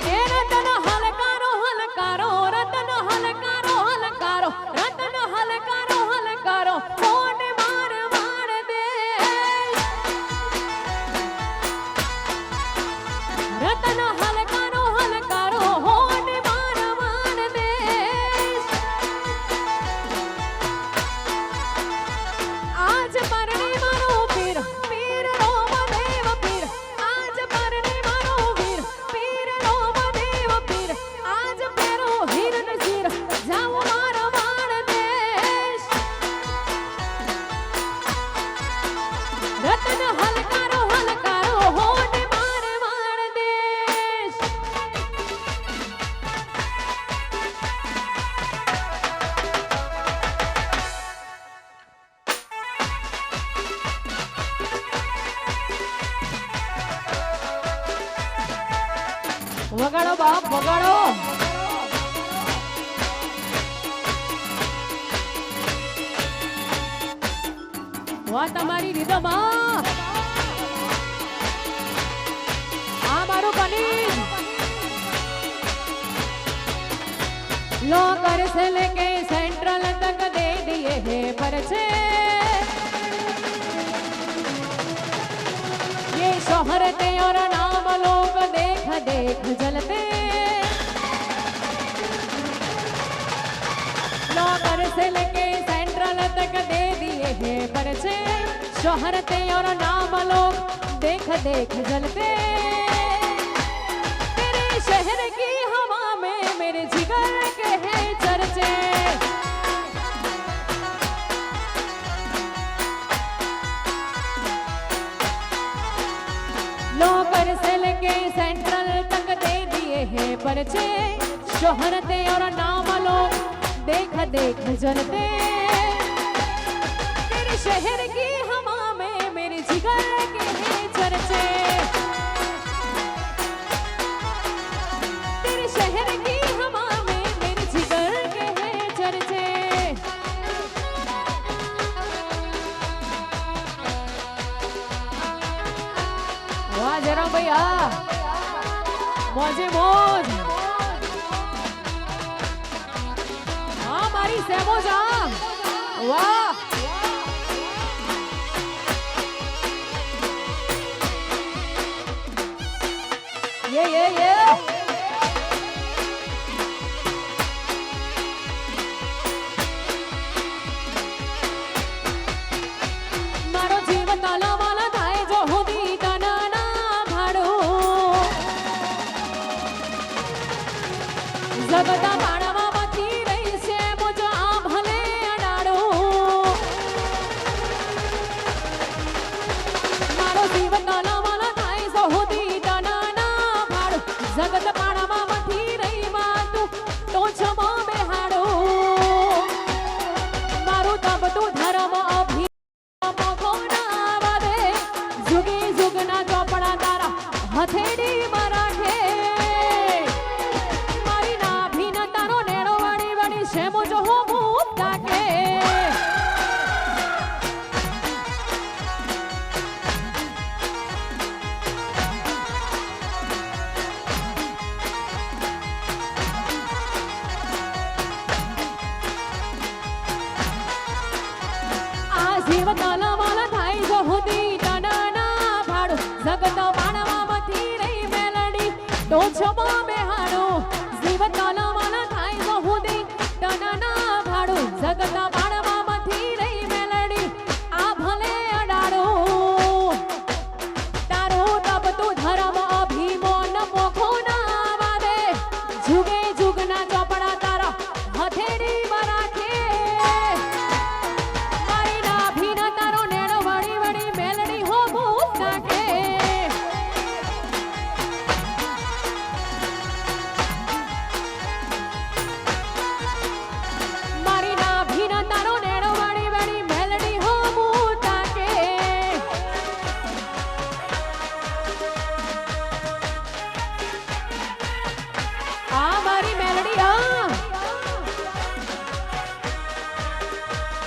એ રતન હલકારો હલકારો રતન હલકારો હલકારો રતન હલકારો હલકારો હોડ માર માર દેશ રતન હલકારો હલકારો હોડ માર માર દેશ વગાડો બાપ વગાડો. વાહ તમારી રીધમાં. આ મારું કનીજ लोकर से लेके सेंट्रल तक दे दिए है परचे. ये शोहरते और नाम लोग देख देख जलते. लोकर से लेके सेंट्रल तक दे दिए है परचे. शोहरते और नाम लोग देख देख जलते. तेरे शहर की हवा में मेरे जिगर के हैं चर्चे. लोकर से लेके सेंट्रल तक दे दिए हैं परचे. शोहरते और नाम लोग देख देख जलते. तेरे शहर की हवा में मेरे जिगर के हैं चर्चे. तेरे शहर की हवा में मेरे जिगर के हैं चर्चे. वाह जरा भैया મોજે મોજ. હા મારી સેમો જામ. વાહ ये મારો જીવ તાલાવાલા થાય જો હુદી તનાના ભાડો. જગતા પાણવામાંથી રહી છે મુજો આ ભલે અડાડો. મારો જીવ તાલાવાલા થાય જો હુદી તનાના ભાડો. જગત પાણવામાંથી રહી વાતું તો છમો બેહાડો. મારું તબતું ધર્મ અભી जुगे जुगना चौपड़ा तारा हथेड़ी मराठे. मारी नाभी न तारो नेड़ो वाड़ी वाड़ी शेमो जो हो मुँह ताके. आ जीव ताला वाला थाई जो होती जगत मानवाમાંથી રહી મેલડી તો છમો બેહાડો. જીવ તાલાવાલા થાય તો હુદી તનના ભાડો. જગત માનવામાંથી રહી મેલડી આ ભલે અડાડો. તારો તપતું ધર્મ અભીમો ન મોખો ના વાદે. જુગે જુગના ચોપડા તારા હથેળી મરાઠે. મારી નાભી ન તારો નેણો વળી વળી મેલડી હો ભૂત નાખે.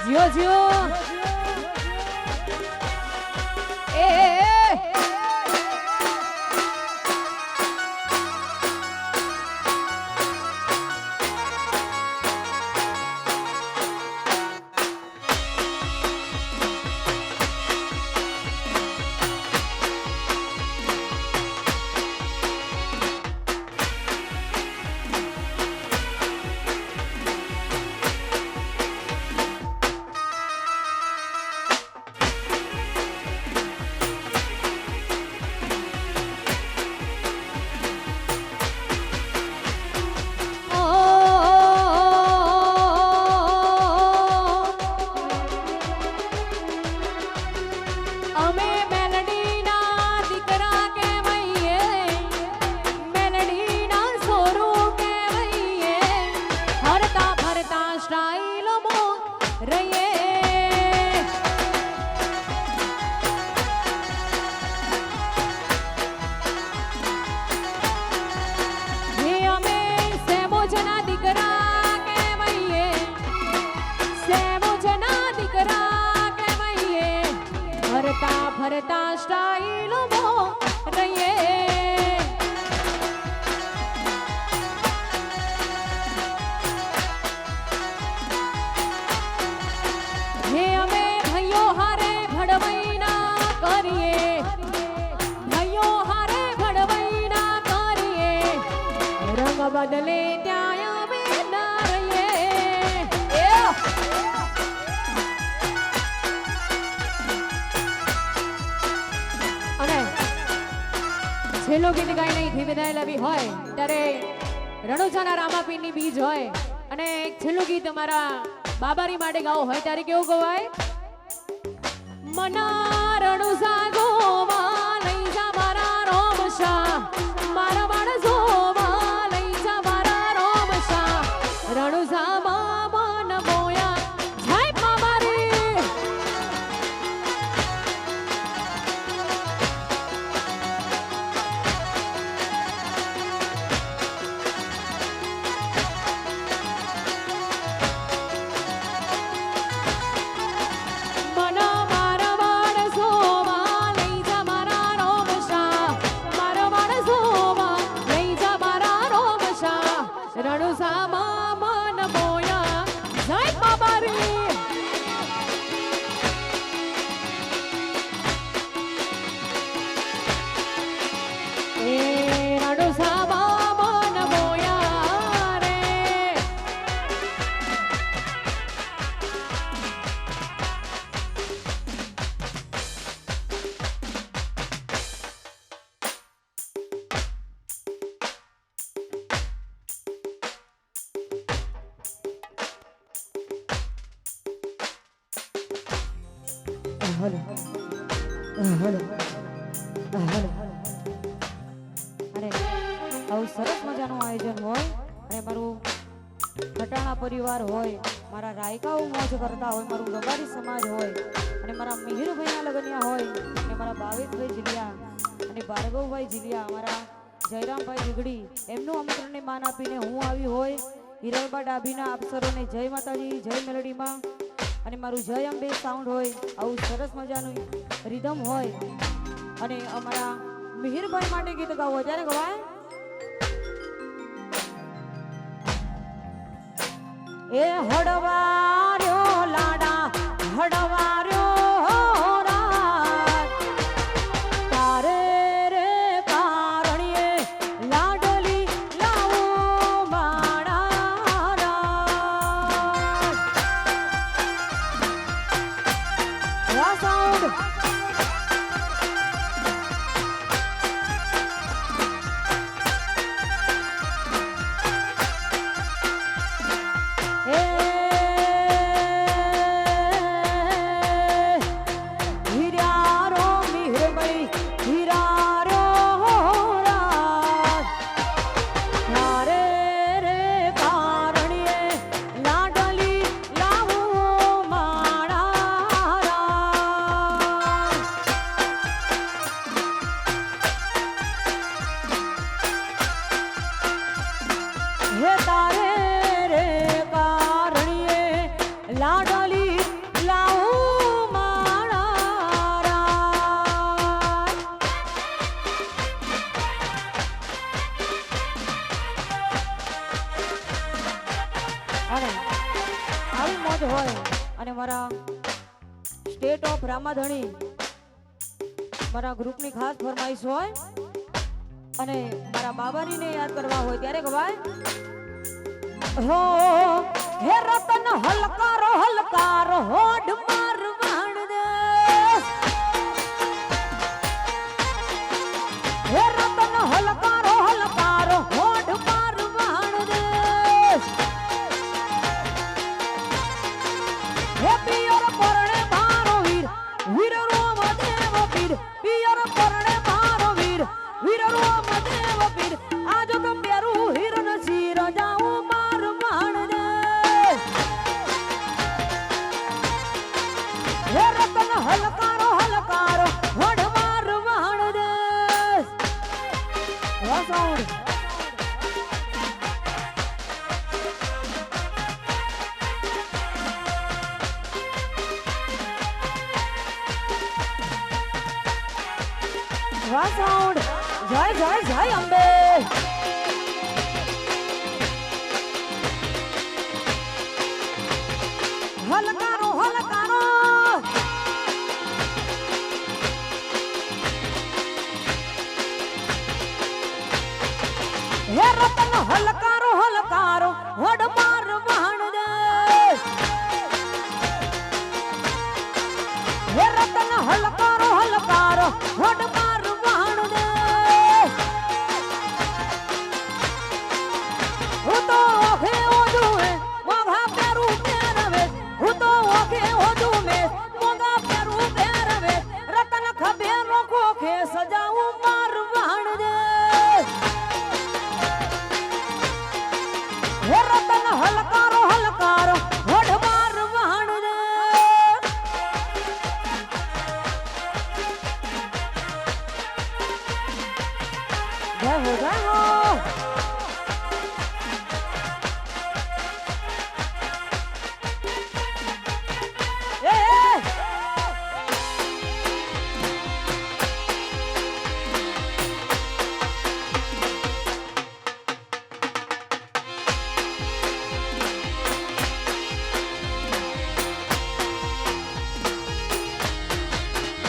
जियो जियो ए ફરતા સ્ટાઈલ રહીએ હે અમે ભાઈઓ હારે ઘડવૈના કરીએ ભાઈઓ હારે ઘડવૈના કરીએ રંગ બદલે ત્યાં અમે ના રહીએ અને છેલ્લો ગીત ગાઈ નહીં વિદાય લેવી હોય ત્યારે રણુજાના રામાપીરની બીજ હોય અને એક છેલ્લું ગીત અમારા બાબારી માટે ગાવું હોય ત્યારે કેવું ગવાય મના રણુજા ગોવા લઈ જા મારા રોમશા મારા માણસોમાં લઈ જા મારા રોમશા રણુજા મન મોયા જય બાબારી અરે આવું સરસ મજાનું આયોજન હોય અને મારું ખટાણા પરિવાર હોય મારા રાયકાઓ મોજ કરતા હોય મારું રબારી સમાજ હોય અને મારા મિહિરભાઈના લગનિયા હોય અને મારા ભાવેશભાઈ જીલિયા અને ભાર્ગવભાઈ જીલિયા અમારા જયરામભાઈ ઝઘડી એમનું આમંત્રણને માન આપીને હું આવી હોય હિરલબા ડાભીના અપ્સરોને જય માતાજી જય મેલડીમાં અને મારું જય અંબે સાઉન્ડ હોય આવું સરસ મજાનું રિધમ હોય અને અમારા મિહિરભાઈ માટે ગીત ગાવું ત્યારે ગવાય એ હડવાર્યો લાડા હડવાર્યો રાત તારે રે કારણીએ લાડલી લાવો માણા રાત સાઉન્ડ અને મારા સ્ટેટ ઓફ રામાધણી મારા ગ્રુપની ખાસ ફરમાઈશ હોય અને મારા બાબારીને યાદ કરવા હોય ત્યારે ગવાય હો હે રતન હલકારો હલકારો હોડ મારવાણ દે હે રતન હલકારો હલકારો હોડ મારવાણ દે હે પિયર પરણે મારો વીર વીર રોમ દેવ પીર પિયર પરણે મારો વીર વીર રોમ દેવ પીર આજ ગંભેરું હિરણ શિર જાઉં માર માણ દે વાહ સાઉન્ડ જય જય જય અંબે હલકારો હલકારો હે રતન હલકારો હલકારો વડ માર વાણ દે હે રતન હલકારો હલકારો વડ માર વાણ દે હું તો ઓખે ઓજું હે મોઘા પેરું પહેરવે હું તો ઓખે ઓજું મે મોઘા પેરું પહેરવે રતન ખભે રોખો ખે સજાવું માર વાણ દે હે રતન હલકારો હલકારો વડ માર વાણ દે જય હો જય હો એ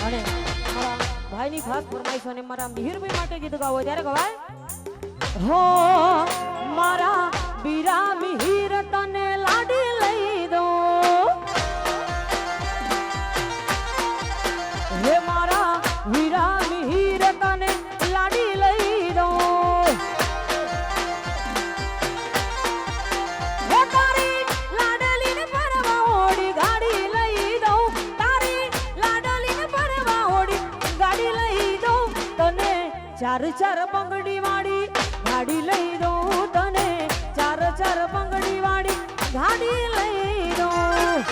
અને મારા ભાઈની ખાસ ફરમાઈશ અને મારા મિહિરભાઈ માટે ગીત ગાવો ત્યારે ગવાય હો મારા બીરા મિહિર તને લાડી લઈ દો હે મારા વીરા મિહિર તને લાડી લઈ દો હે તારી લાડલીને પરવા ઓડી ગાડી લઈ દઉં તારી લાડલીને પરવા ઓડી ગાડી લઈ દઉં તને ચાર ચાર બંગડી વાળી ગાડી લઈ દઉં તને ચાર ચાર બંગડી વાળી ગાડી લઈ દઉં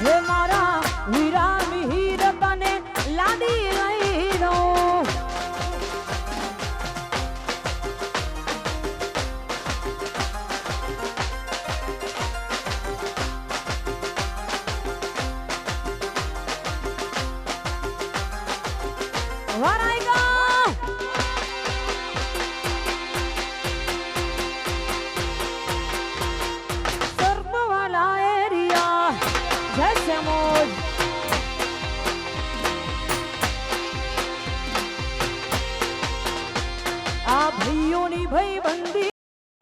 હે મારા વીરા મિહિર તને લાડી લઈ દઉં વરાઈગા સર્પવાલા એરિયા જય મોજ આ ભાઈઓની ભાઈબંધી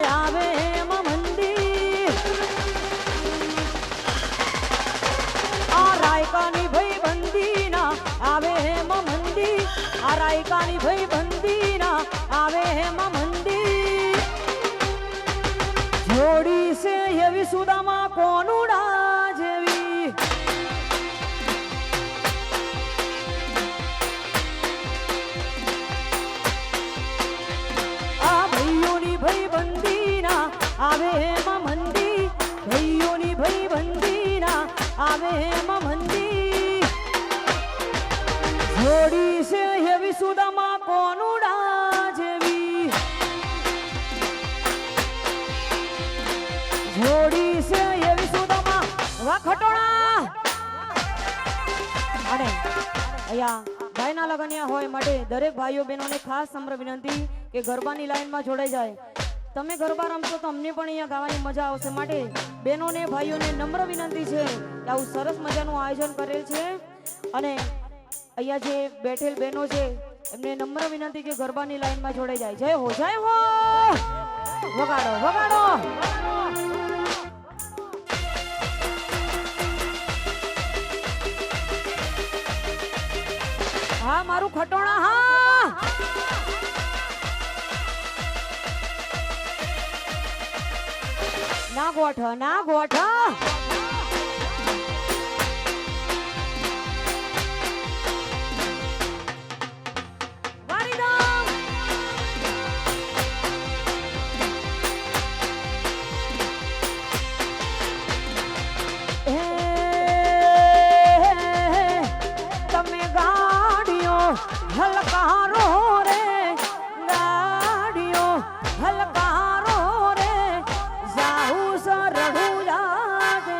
આવે એમાં મંદી આ રાયકાની ભાઈબંધી ના આવે એમાં મંદી આ રાયકાની ભાઈબંધી ના આવે એમાં મંદી જોડી છે એવી સુદામાં કોનુડા જેવી આ ભાઈઓની ભાઈબંધી ના આવે એમાં મંદી ભાઈઓની ભાઈબંધી ના આવે એમાં મંદી જોડી છે એવી સુદામાં કોનુડા જેવી જોડી છે એવી સુદામાં વાહ ખટોણા અને અહીંયા ભાઈના લગનિયા હોય માટે દરેક ભાઈઓ બહેનોને ખાસ નમ્ર વિનંતી કે ગરબાની લાઈનમાં જોડાઈ જાય તમે ગરબા રમશો તો અમને પણ અહીંયા ગાવાની મજા આવશે માટે બહેનોને ભાઈઓને નમ્ર વિનંતી છે કે આવું સરસ મજાનું આયોજન કરેલ છે અને અહીંયા જે બેઠેલ બહેનો છે એમને નમ્ર વિનંતી કે ગરબાની લાઈનમાં જોડાઈ જાય જય હો વગાડો વગાડો હા મારું ખટોણા હા ના ગોઠ ના ગોઠ હલકારો રે ગાડીઓ હલકારો રે જાઉ સરડું જાગે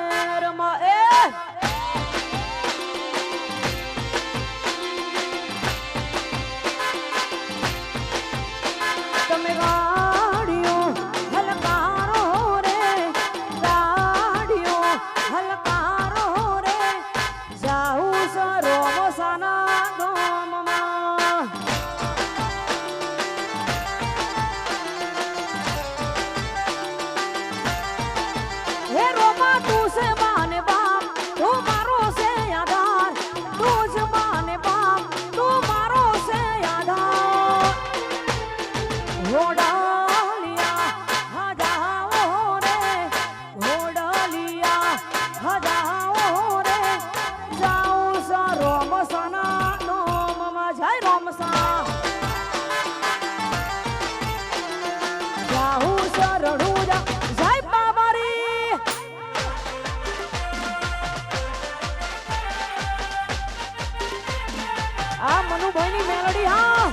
આ મનુભાઈની મેલોડી હા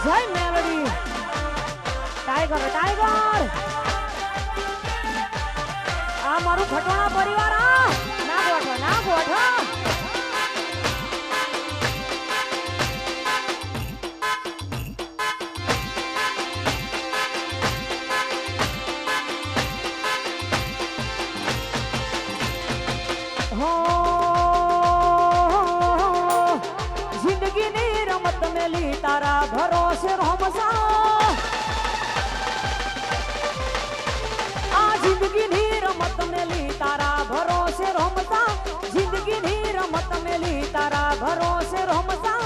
જય મેલોડી ટાઈગર ટાઈગર આ મારું ખટોણા પરિવાર આ ના ગોઠો ના ગોઠો જિંદગીની રમત મેલી તારા ભરોસે રમસા આ જિંદગીની રમત મેલી તારા ભરોસે રમસા જિંદગીની રમત મેલી તારા ભરોસે રમસા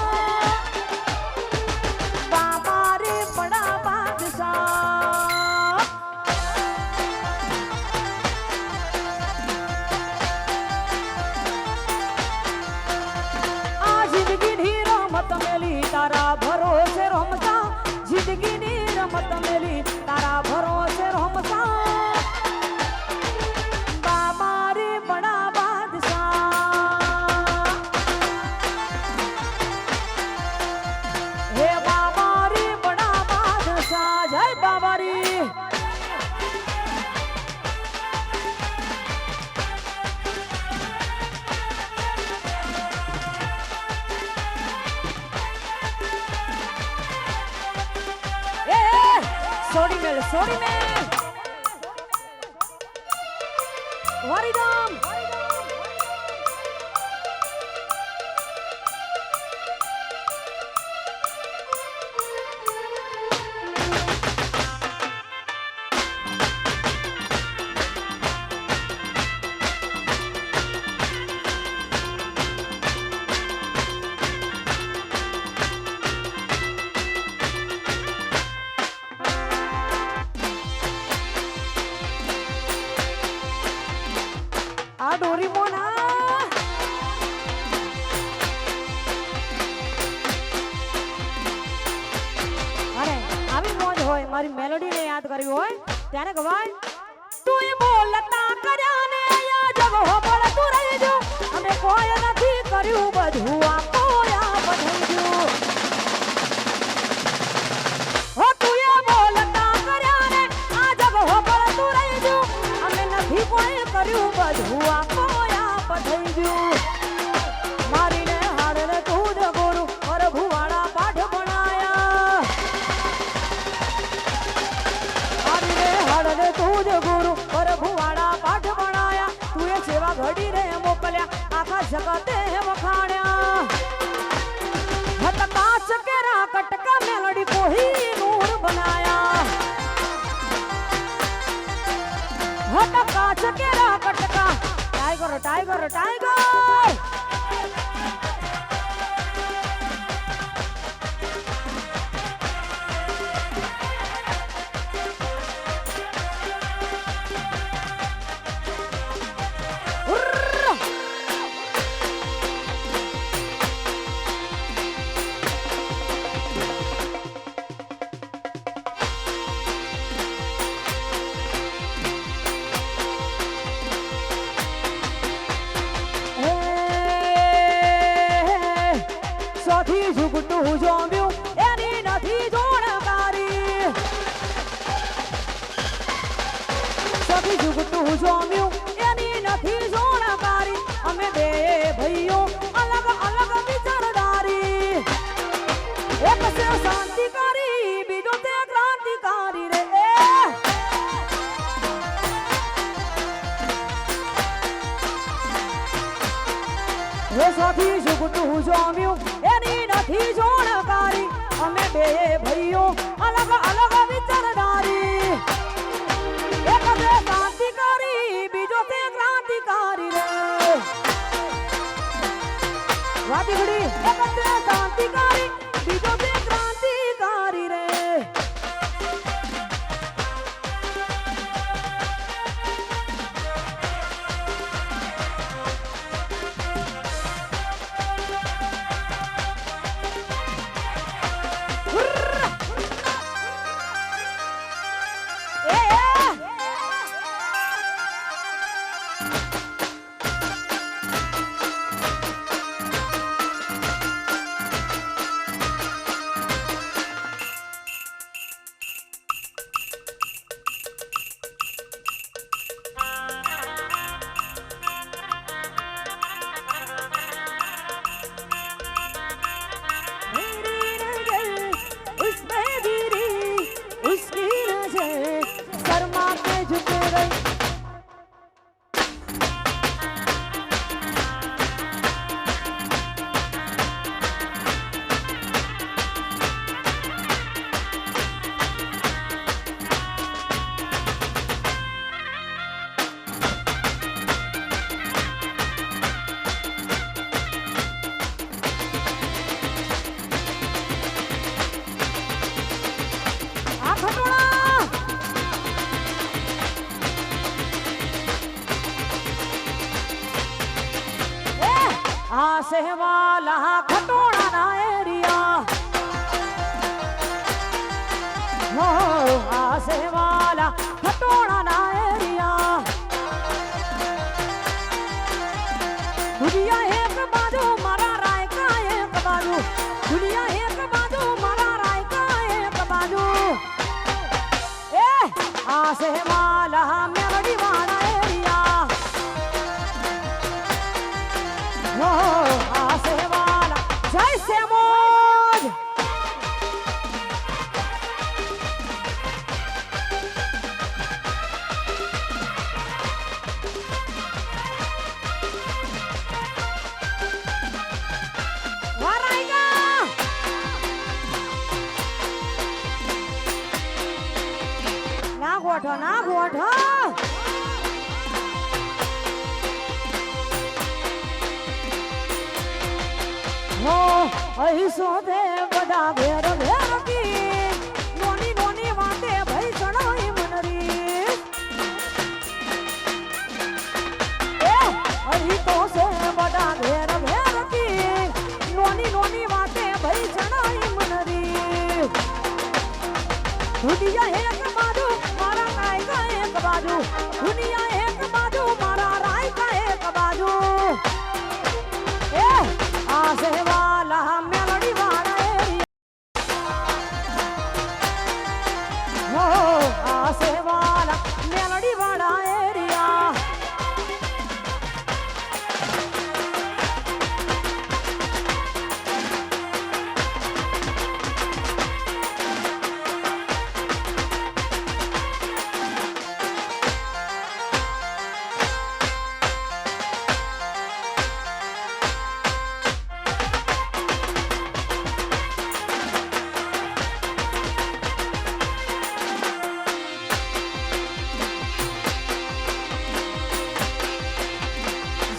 બાબા રે બડા બાદશાહ આ જિંદગીની રમત મેલી તારા ભરોસે રમતા જિંદગીની રમત મેલી તારા ભરોસે રમતા બાબા રે બડા બાદશાહ હે બાબા રે બડા બાદશાહ જય બાબા રે સોડી મેલ વારીદામ આ ડોરીમોન અરે આવી મોજ હોય મારી મેલોડીને યાદ કરવી હોય ત્યારે ગવાય તું બોલતા કર્યા ને આ જગો બોલ તું રહી જો અમે કોઈ નથી કર્યું બધું આપો આ બધું હો તું બોલતા કર્યા ને આ જગો બોલ તું રહી જો અમે નથી કોઈ કર્યું બધું આપો આ બધું મારીને હાડને તું જ ગુરુ પર ભુવાડા પાઠ ભણાયા મારીને હાડને તું જ ગુરુ પર ભુવાડા પાઠ ભણાયા તું એ સેવા ઘડી રે મોકલ્યા આખા જગતે વખાણ્યા હત કાચ કેરા કટકા મેલડી કોહી નૂર બનાયા હત કાચ કેરા કટકા ટાઈગર ટાઈગર ટાઈગર સોથી ઝુકટું જોમ્યું એની નથી જોણકારી સોથી ઝુકટું જોમ્યું એની નથી જોણકારી અમે બે ભાઈઓ અલગ અલગ વિચારધારી એક છે શાંતિકારી બીજો તે ક્રાંતિકારી રે હે સાથી ઝુકટું જોમ્યું એની નથી જોણકારી અમે બે ભાઈઓ અલગ અલગ વિચારધારી એક છે શાંતિકારી બીજો તે ક્રાંતિકારી રે વાતી ઘડી એક છે શાંતિકારી બીજો તે ક્રાંતિકારી રે આ સેવાલા ખટોળાના એરિયા હો આ સેવાલા ખટોળાના એરિયા દુનિયા એક બાજુ મારા રાયકા એક બાજુ દુનિયા એક બાજુ મારા રાયકા એક બાજુ એ આ સેવાલા મેલડી વાળા એરિયા હો આ સેવાલા જય સેમોજ વારાઈગા ના ગોઠો ના ગોઠો હો અહીં શોધે બધા ઘેર ઘેર કી નોની નોની વાતે ભઈ ચણાઈ મનરી એ અહીં તો છે બધા ઘેર ઘેર કી નોની નોની વાતે ભઈ ચણાઈ મનરી દુનિયા એક બાજુ મારા રાયકા એક બાજુ દુનિયા એક બાજુ મારા રાયકા એક બાજુ એ આ સેવાલા મેલડી વાળા એરિયા હો આ સેવાલા મેલડી વાળા એરિયા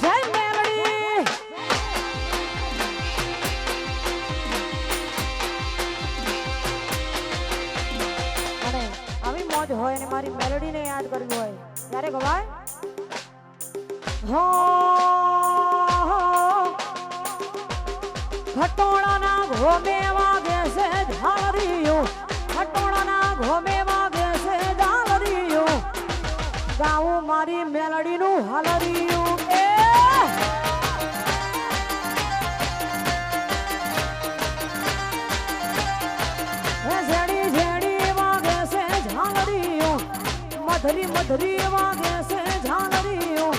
જય મેલડી અને આવી મોજ હોય અને મારી મેલોડીને યાદ કરવી હોય ત્યારે ગવાય હો ખટોળાના ઘોમે વાગે છે ઝાલરીયું ખટોળાના ઘોમે વાગે છે ઝાલરીયું ગાવું મારી મેલડીનું હાલરીયું એ ઝેડી ઝેડી વાગે છે ઝાલરીયું મધરી મધરી વાગે છે ઝાલરીયું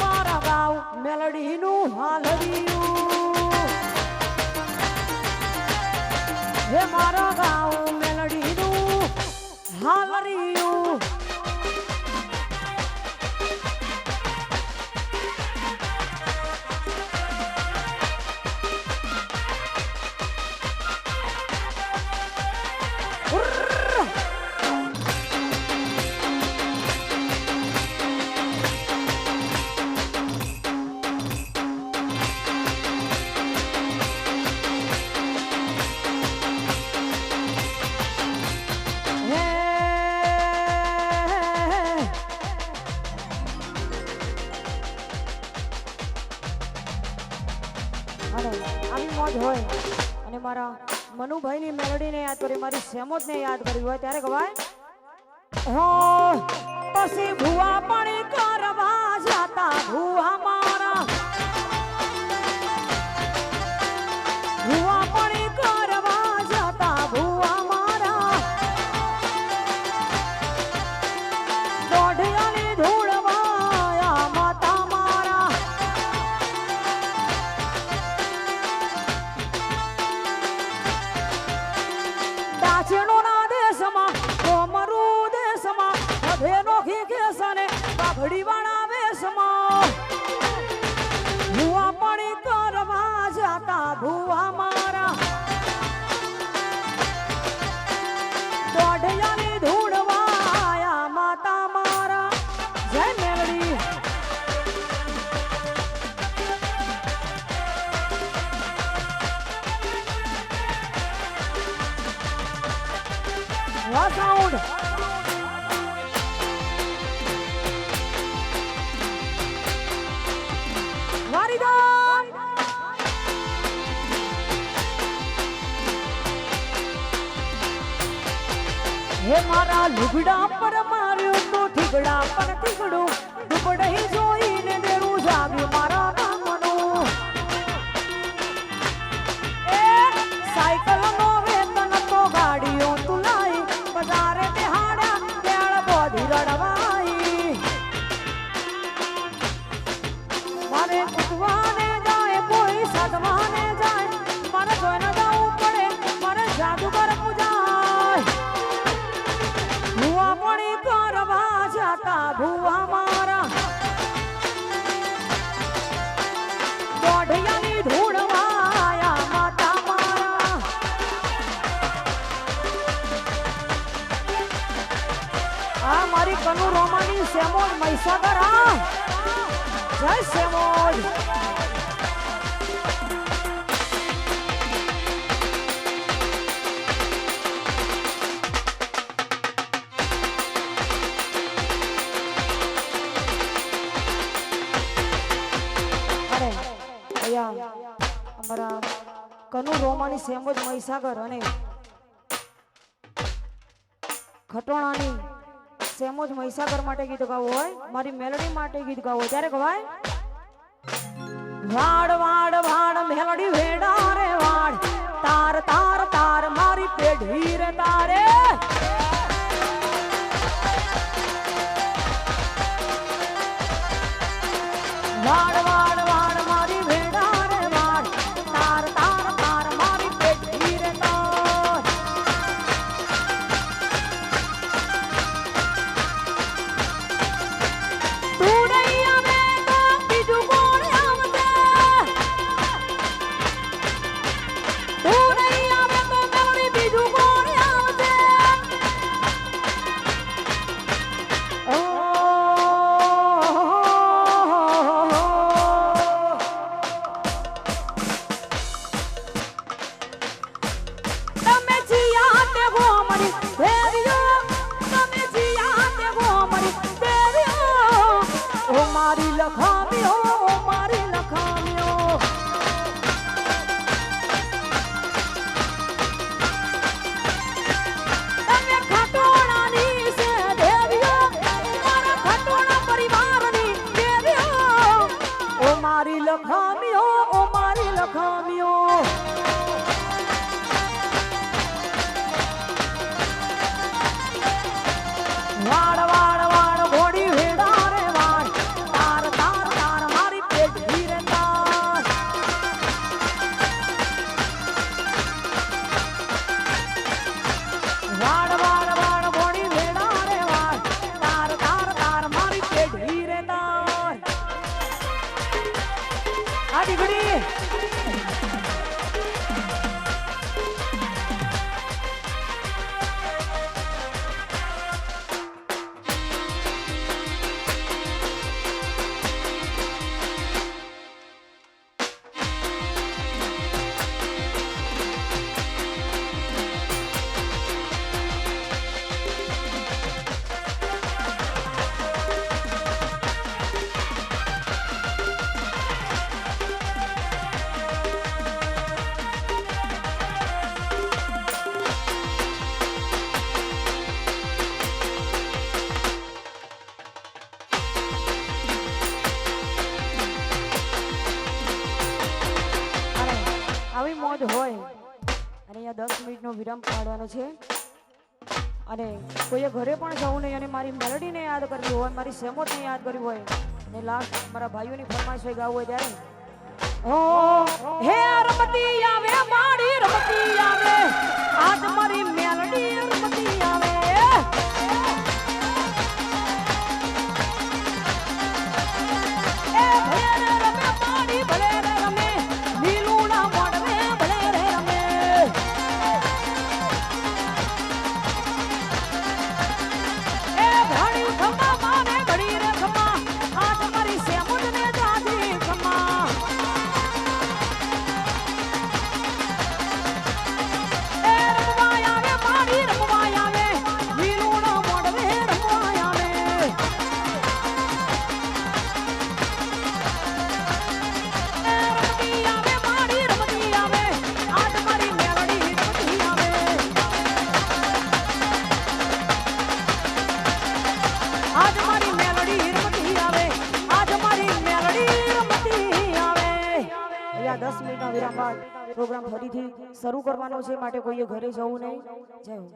મારા ગાવ મેલડીનું હાલરીયું હે મારા ગાવ મેલડીનું હાલરીયું અને આવી મોજ હોય અને મારા મનુભાઈની મેલોડીને યાદ કરી મારી સેમોજને યાદ કરવી હોય ત્યારે ગવાય હો પછી ભુવા પાણી કરવા જાતા ભુવા મારા ભુવા પાણી કરવા જાતા ભુવા મારા દોઢિયાની ધૂળ વાયા માતા મારા દાચીણોના દેશમાં કોમરૂ દેશમાં અધેનો ખીકેસને પાઘડીવાળા વેશમાં ભુવા પાણી કરવા જાતા ભુવા મારા દોઢિયાની ધૂળ વાયા માતા મારા જય મેલડી વાહ સાઉન્ડ વારીદાન હે મારા લુગડા પર માર્યું તો ઠીકડા પર ઠીકડું દુબડઈ જોઈને દેરું જાગ્યું મારા નામનું એ સાયકલ નો વેતન તો ગાડીઓ તુલાઈ બજારે બેહાડ્યા તેળ બોધી રડવાઈ મારે ઉઠવાને જાય કોઈ સાધવાને જાય મારે જોઈને જવું પડે મારે જાદુગર પૂજાય ભુવા પડી કરવા જતા ભુવા મારા દોઢિયાની ધૂળવાયા માતા મારા આ મારી કનુ રોમાની સેમોજ મહીસાગર આ જય સેમોજ અરે અહીંયા અમારા કનુ રોમાની સેમોજ મહીસાગર અને ખટોણાની સેમોજ મહીસાગર માટે ગીત ગાવું હોય મારી મેલડી માટે ગીત ગાવું હોય ત્યારે ગવાય વાડ વાડ વાડ મેલડી વેડા રે વાડ તાર તાર તાર મારી પેઢી રે તારે વાડ વાડ વાડ મારી વેડા રે વાડ તાર તાર તાર મારી પેઢી રે તાર તું નહીં આવે તો બીજું કોણ આવશે તું નહીં આવે તો મેળવી બીજું કોણ આવશે તમે જીયા તે ગોમડી દેવ્યો તમે જીયા તે ગોમડી દેવ્યો ઓ મારી લખામ્યો ઓ મારી લખામ્યો તમે ખટોણાની છે દેવ્યો મારા ખટોણા પરિવારની દેવ્યો ઓ મારી લખામ્યો ઓ મારી લખામ્યો વાડ વાડ વાડ ઘોડી વેડા રે વાડ તાર તાર તાર મારી પેઢી રે તાર વાડ વાડ વાડ ઘોડી વેડા રે વાડ તાર તાર તાર મારી પેઢી રે તાર આ દીકરી આવી મોજ હોય અને અહીંયા 10 મિનિટનો વિરામ પાડવાનો છે અને કોઈએ ઘરે પણ જવું નહીં અને મારી મેલડીને યાદ કરવી હોય મારી સેમોજને યાદ કરવી હોય અને લાસ્ટ મારા ભાઈઓની ફરમાઈશ હોય ગાવું હોય ત્યારે ઓ હે રમતી આવે મારી રમતી આવે આજ મારી મેલડી રમતી આવે એ ભલે રે રમે મારી ભલે રે રમે નીલુડા મોડવે ભલે રે રમે એ ઘડી ખમા મારે ઘડી રે ખમા આજ મારી સેમોજને જાદી ખમા એ રમવા આવે મારી રમવા હમણાં 10 મિનિટના વિરામ બાદ પ્રોગ્રામ ફરીથી શરૂ કરવાનો છે, માટે કોઈએ ઘરે જવું નહીં. જય હો.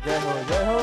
જય હો જય હો.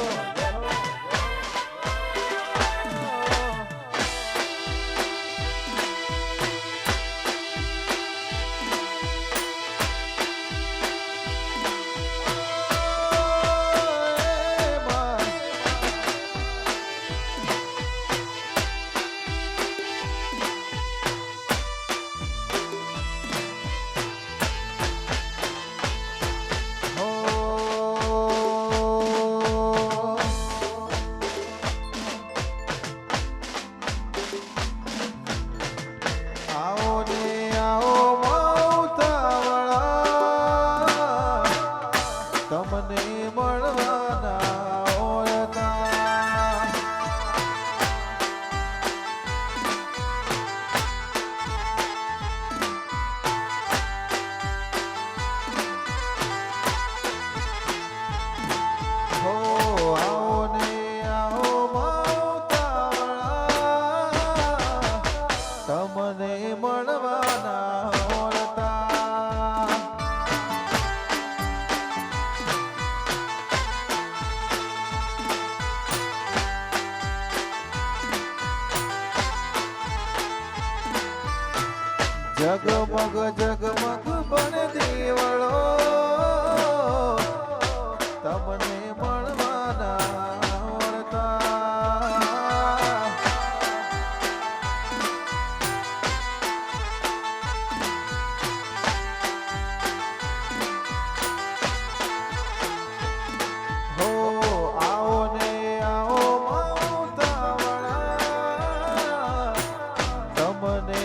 જગમગ જગમગ બન દીવડો તમને મળવાના ઓળતા. હો આવો ને આવો માઉતાવળા તમને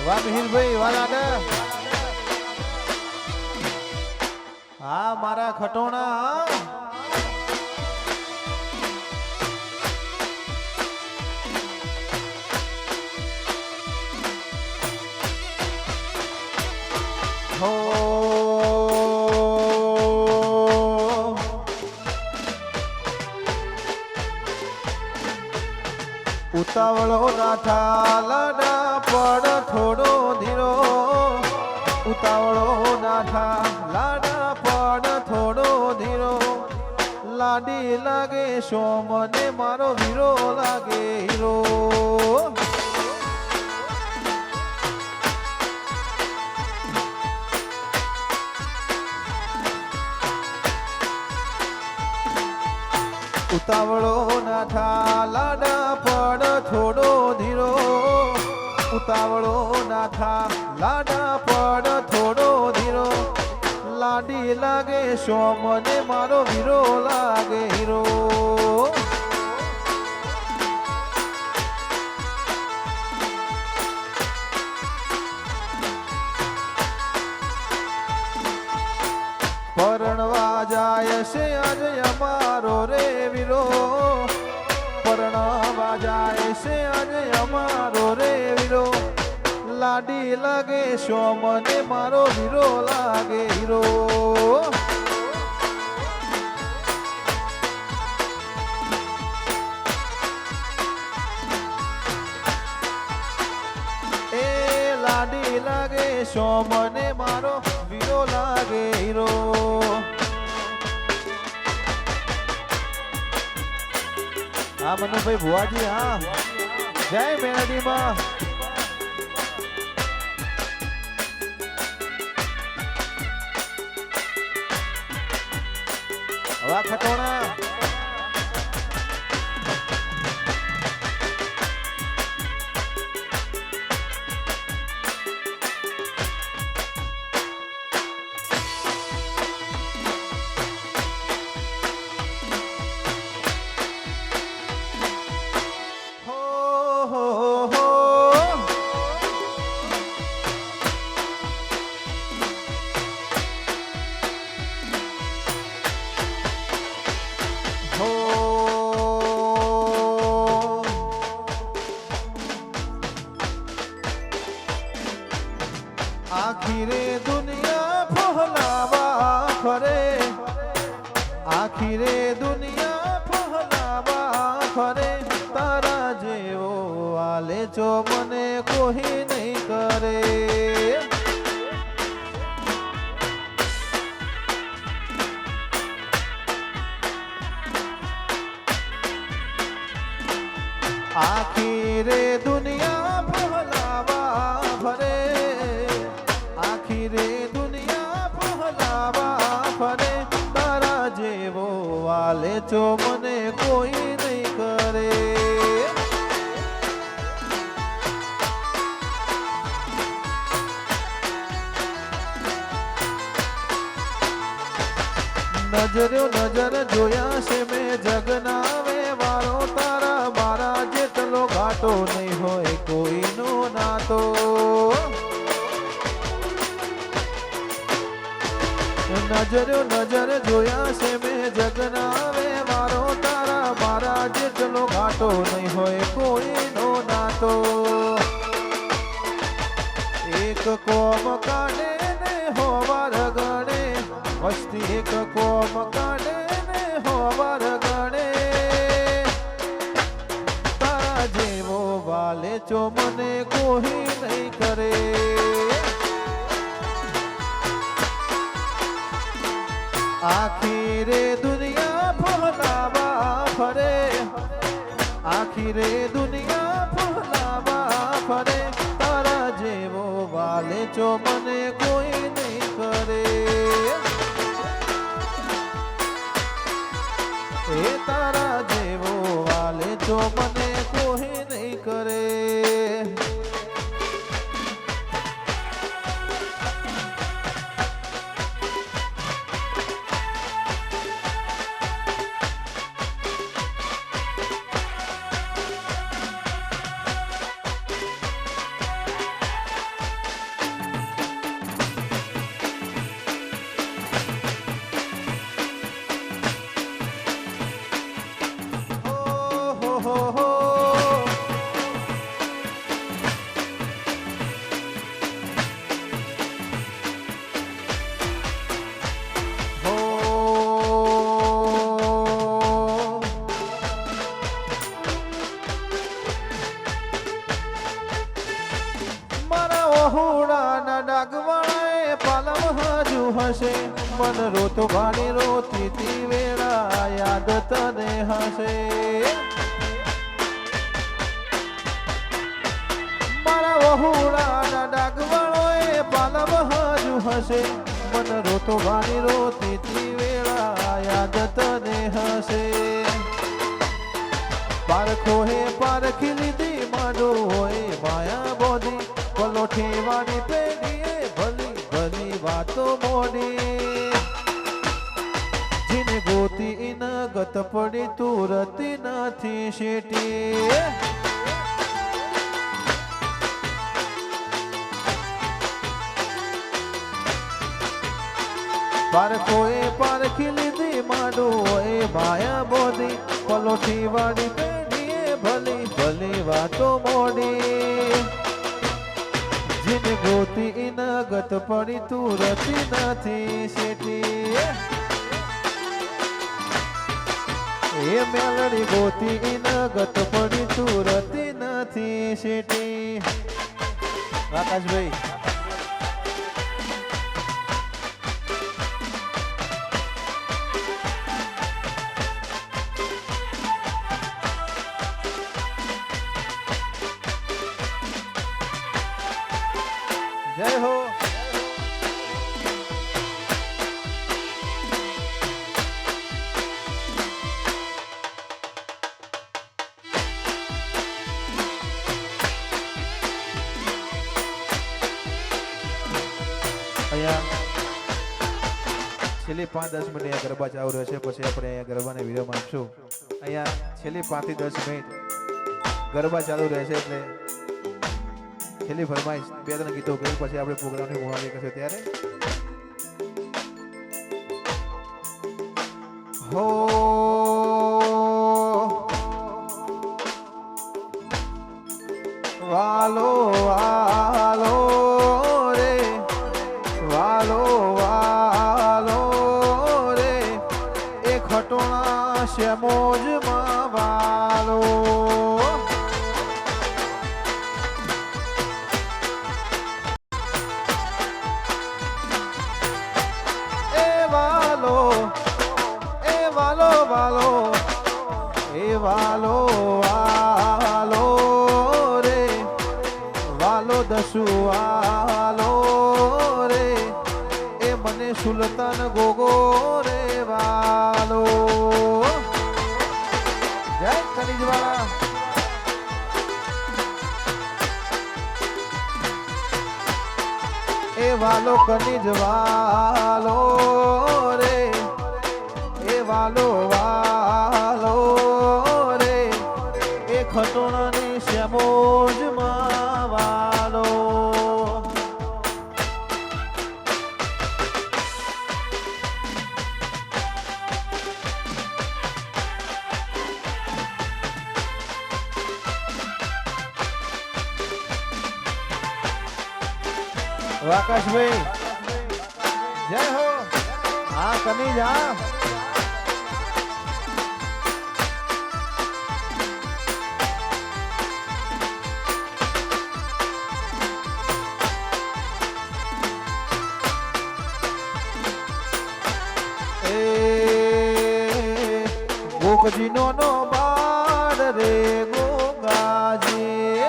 વાહ મિહિરભાઈ વાહ દાદા. હા મારા ખટોણા. હો ઉતાવળો ના થાલડા પડ થોડો ધીરો. ઉતાવળો ના થાલડા પડ થોડો ધીરો. લાડી લાગે સોમને મારો વીરો લાગે હીરો. ઉતાવળો ના થાલડા પડ થોડો ધીરો. ઉતાવળો ના થાલડા પડ થોડો ધીરો. લાડી લાગે સોમને મારો વીરો લાગે હીરો. પરણવા જાય છે આજે અમારો રે વીરો. પરણવા જાય છે આજે અમારો રે વીરો. લાડી લાગે સોમને મારો વીરો લાગે હીરો. સોમને મારો વીરો લાગે હીરો. હા મનુભાઈ ભુવાજી, હા જય મેલડીમાં. હવા ખટોણા. આખી રે દુનિયા ફહલાવા ફરે, આખી રે દુનિયા ફહલાવા ફરે, તારા જેવો આલે જો મને કોઈ નહીં કરે. આખી રે દુનિયા ફહલાવા ફરે, આખી રે દુનિયા ફહલાવા ફરે, તારા જેવો વાલે જો મને કોઈ નહીં કરે. નજરો નજર જોયા છે મેં જગના વ્યવહારો, તારા મારા જેટલો ઘાટો નહીં હોય કોઈનો નાતો. નજરો નજર જોયા છે મેં જગના વ્યવહારો, તારા મારા જેટલો ઘાટો નહીં હોય કોઈનો નાતો. એક કોમ કાઢે ને હોવાર ગણે, વસ્તી એક કોમ કાઢે ને હોવાર ગણે, તારા જેવો વાલે ચો મને કોઈ નહીં કરે. આખી રે દુનિયા ફહલાવા ફરે, આખી રે દુનિયા ફહલાવા ફરે, તારા જેવો વાલે ચો મને કોઈ નહીં કરે. એ તારા જેવો વાલે ચો મને કોઈ નહીં કરે. હોડાના ડાગવાળાએ પાલમ હજુ હશે, મન રોતો ભાડી રોતી તી વેળા યાદ તને હશે. મારા હોડાના ડાગવાળોએ પાલમ હજુ હશે, મન રોતો ભાડી રોતી તી વેળા યાદ તને હશે. પારખો હે પારખી લીધી માંડો હોય માયા બોધી, પલોઠી વાળી પેઢીએ ભલી ભલી વાતો મોડી. જીને ગોતી ઇન ગત પડી તુરતી નથી શેટી. પારખોએ પારખી લીધી માંડો એ માયા બોધી, પલોઠી વાળી પેઢીએ ભલી ભલી વાતો મોડી. જીને ગોતી ઇન ગત પડી તુરતી નથી શેટી. એ મેલડી ગોતી ઇન ગત પડી તુરતી નથી શેટી. આકાશભાઈ જય હો. અહીંયા છેલ્લી 5-10 મિનિટ અહીંયા ગરબા ચાલુ રહેશે, પછી આપણે અહીંયા ગરબાને વિરામ આપશું. અહીંયા છેલ્લી 5 થી 10 મિનિટ ગરબા ચાલુ રહેશે, એટલે છેલ્લી ફરમાઈશ 2-3 ગીતો કરી પછી આપણે પ્રોગ્રામની પૂર્ણાહુતિ કરશું. ત્યારે હો વાલો વાલો રે વાલો વાલો રે એ ખટોણા શેમોજમાં વાલો એ વાલો એ વાલો વાલો એ વાલો વાલો રે વાલો દસુ વાલો રે એ મને સુલતાન ગોગો રે વાલો. જય કનીજવાળા. એ વાલો કનીજવાલો રે એ વાલો વાલો રે એ ખટોણાની શ્યામોજમાં વાલો. આકાશભાઈ જય હો. હા કનીજ હા. ગોગજીનો નો બાર રે ગોગાજી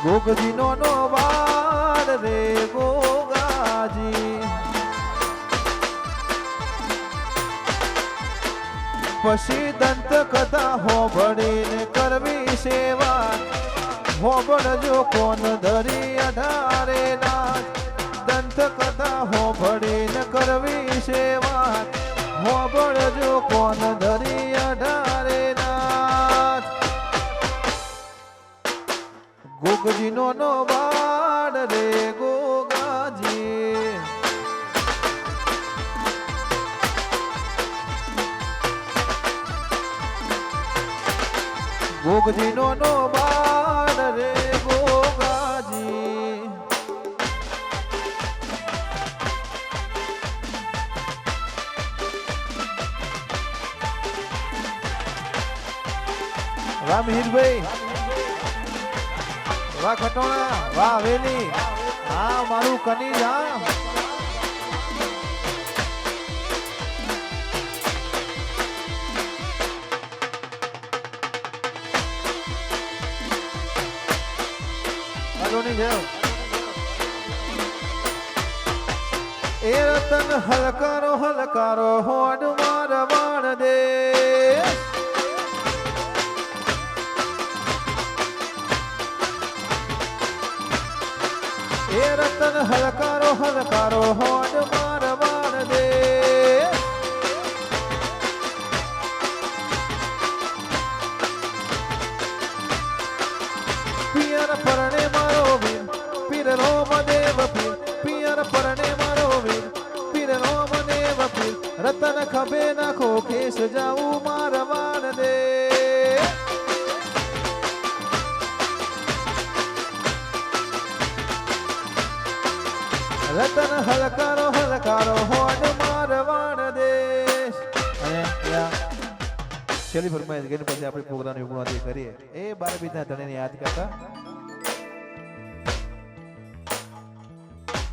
ગોગજીનો નો બાર રે ગોગાજી પછી દંત કથા હોભળીને કરવી સેવા હોભળજો કોણ ધરી 18 નાથ દંત કથા હોભળીને કરવી સેવા હોભળજો કોણ ધરી 18 નાથ ગોગજીનો નો બાળ રે ગોગાજી ગોગજીનો નો બાળ રે ગોગાજી. વાહ મિહિરભાઈ, વાહ ખટોણા, વાહ વેલી, હા મારું કનીજ હા. એ રતન હલકારો હલકારો હોડ માર વાણ દે એ રતન હલકારો હલકારો હોડ માર વાણ દે પિયર પરણે મારો વીર પીર રોમદેવ પીર પિયર પરણે મારો વીર પીર રોમદેવ પીર રતન ખભે નાખો કેસ જાવું માર વાણ દે રતન હલકારો હલકારો હોડ માર વાણ દેશ. અને છેલ્લી ફરમાઈશ ગઈ પછી આપણે પ્રોગ્રામની પૂર્ણાહુતિ કરીએ. એ 12 બીજના ધણીને યાદ કરતા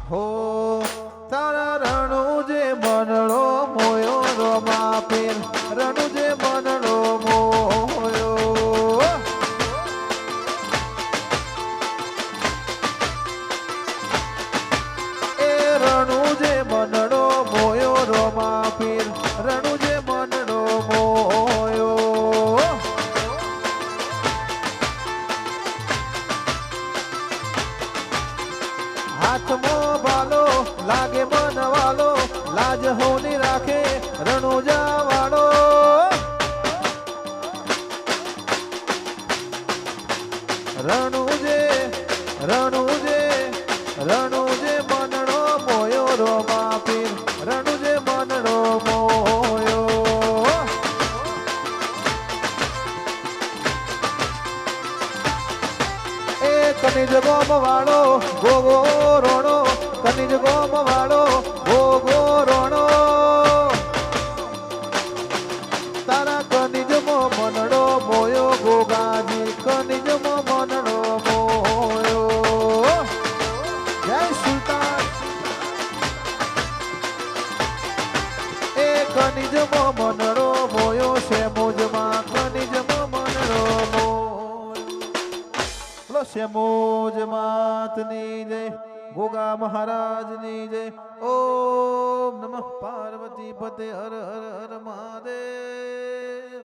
હો તારા રણુ જે મનડો મોયો રોમા પીર રણુ જે મનડો મોયો રણુજા વાળો રણુજે રણુજે રણુજે મનડો મોયો રો માપીર રણુજે મનડો મોયો એ કનિજ ગોમ વાળો ગોગો રોણો કનિજ ગોમ વાળો ગોગો રોણો તારા કનિજ મો મનડો મોયો ગોગાજી કનિજ મો મનડો મોયો જય સુલતાન એ કનિજ મો મનડો મોયો છે મોજમાં કનિજ મો મનડો મોયો શેમોજ માતની જય ગોગા મહારાજની જય ઓમ નમઃ પાર્વતી પતે હર હર હર મહાદેવ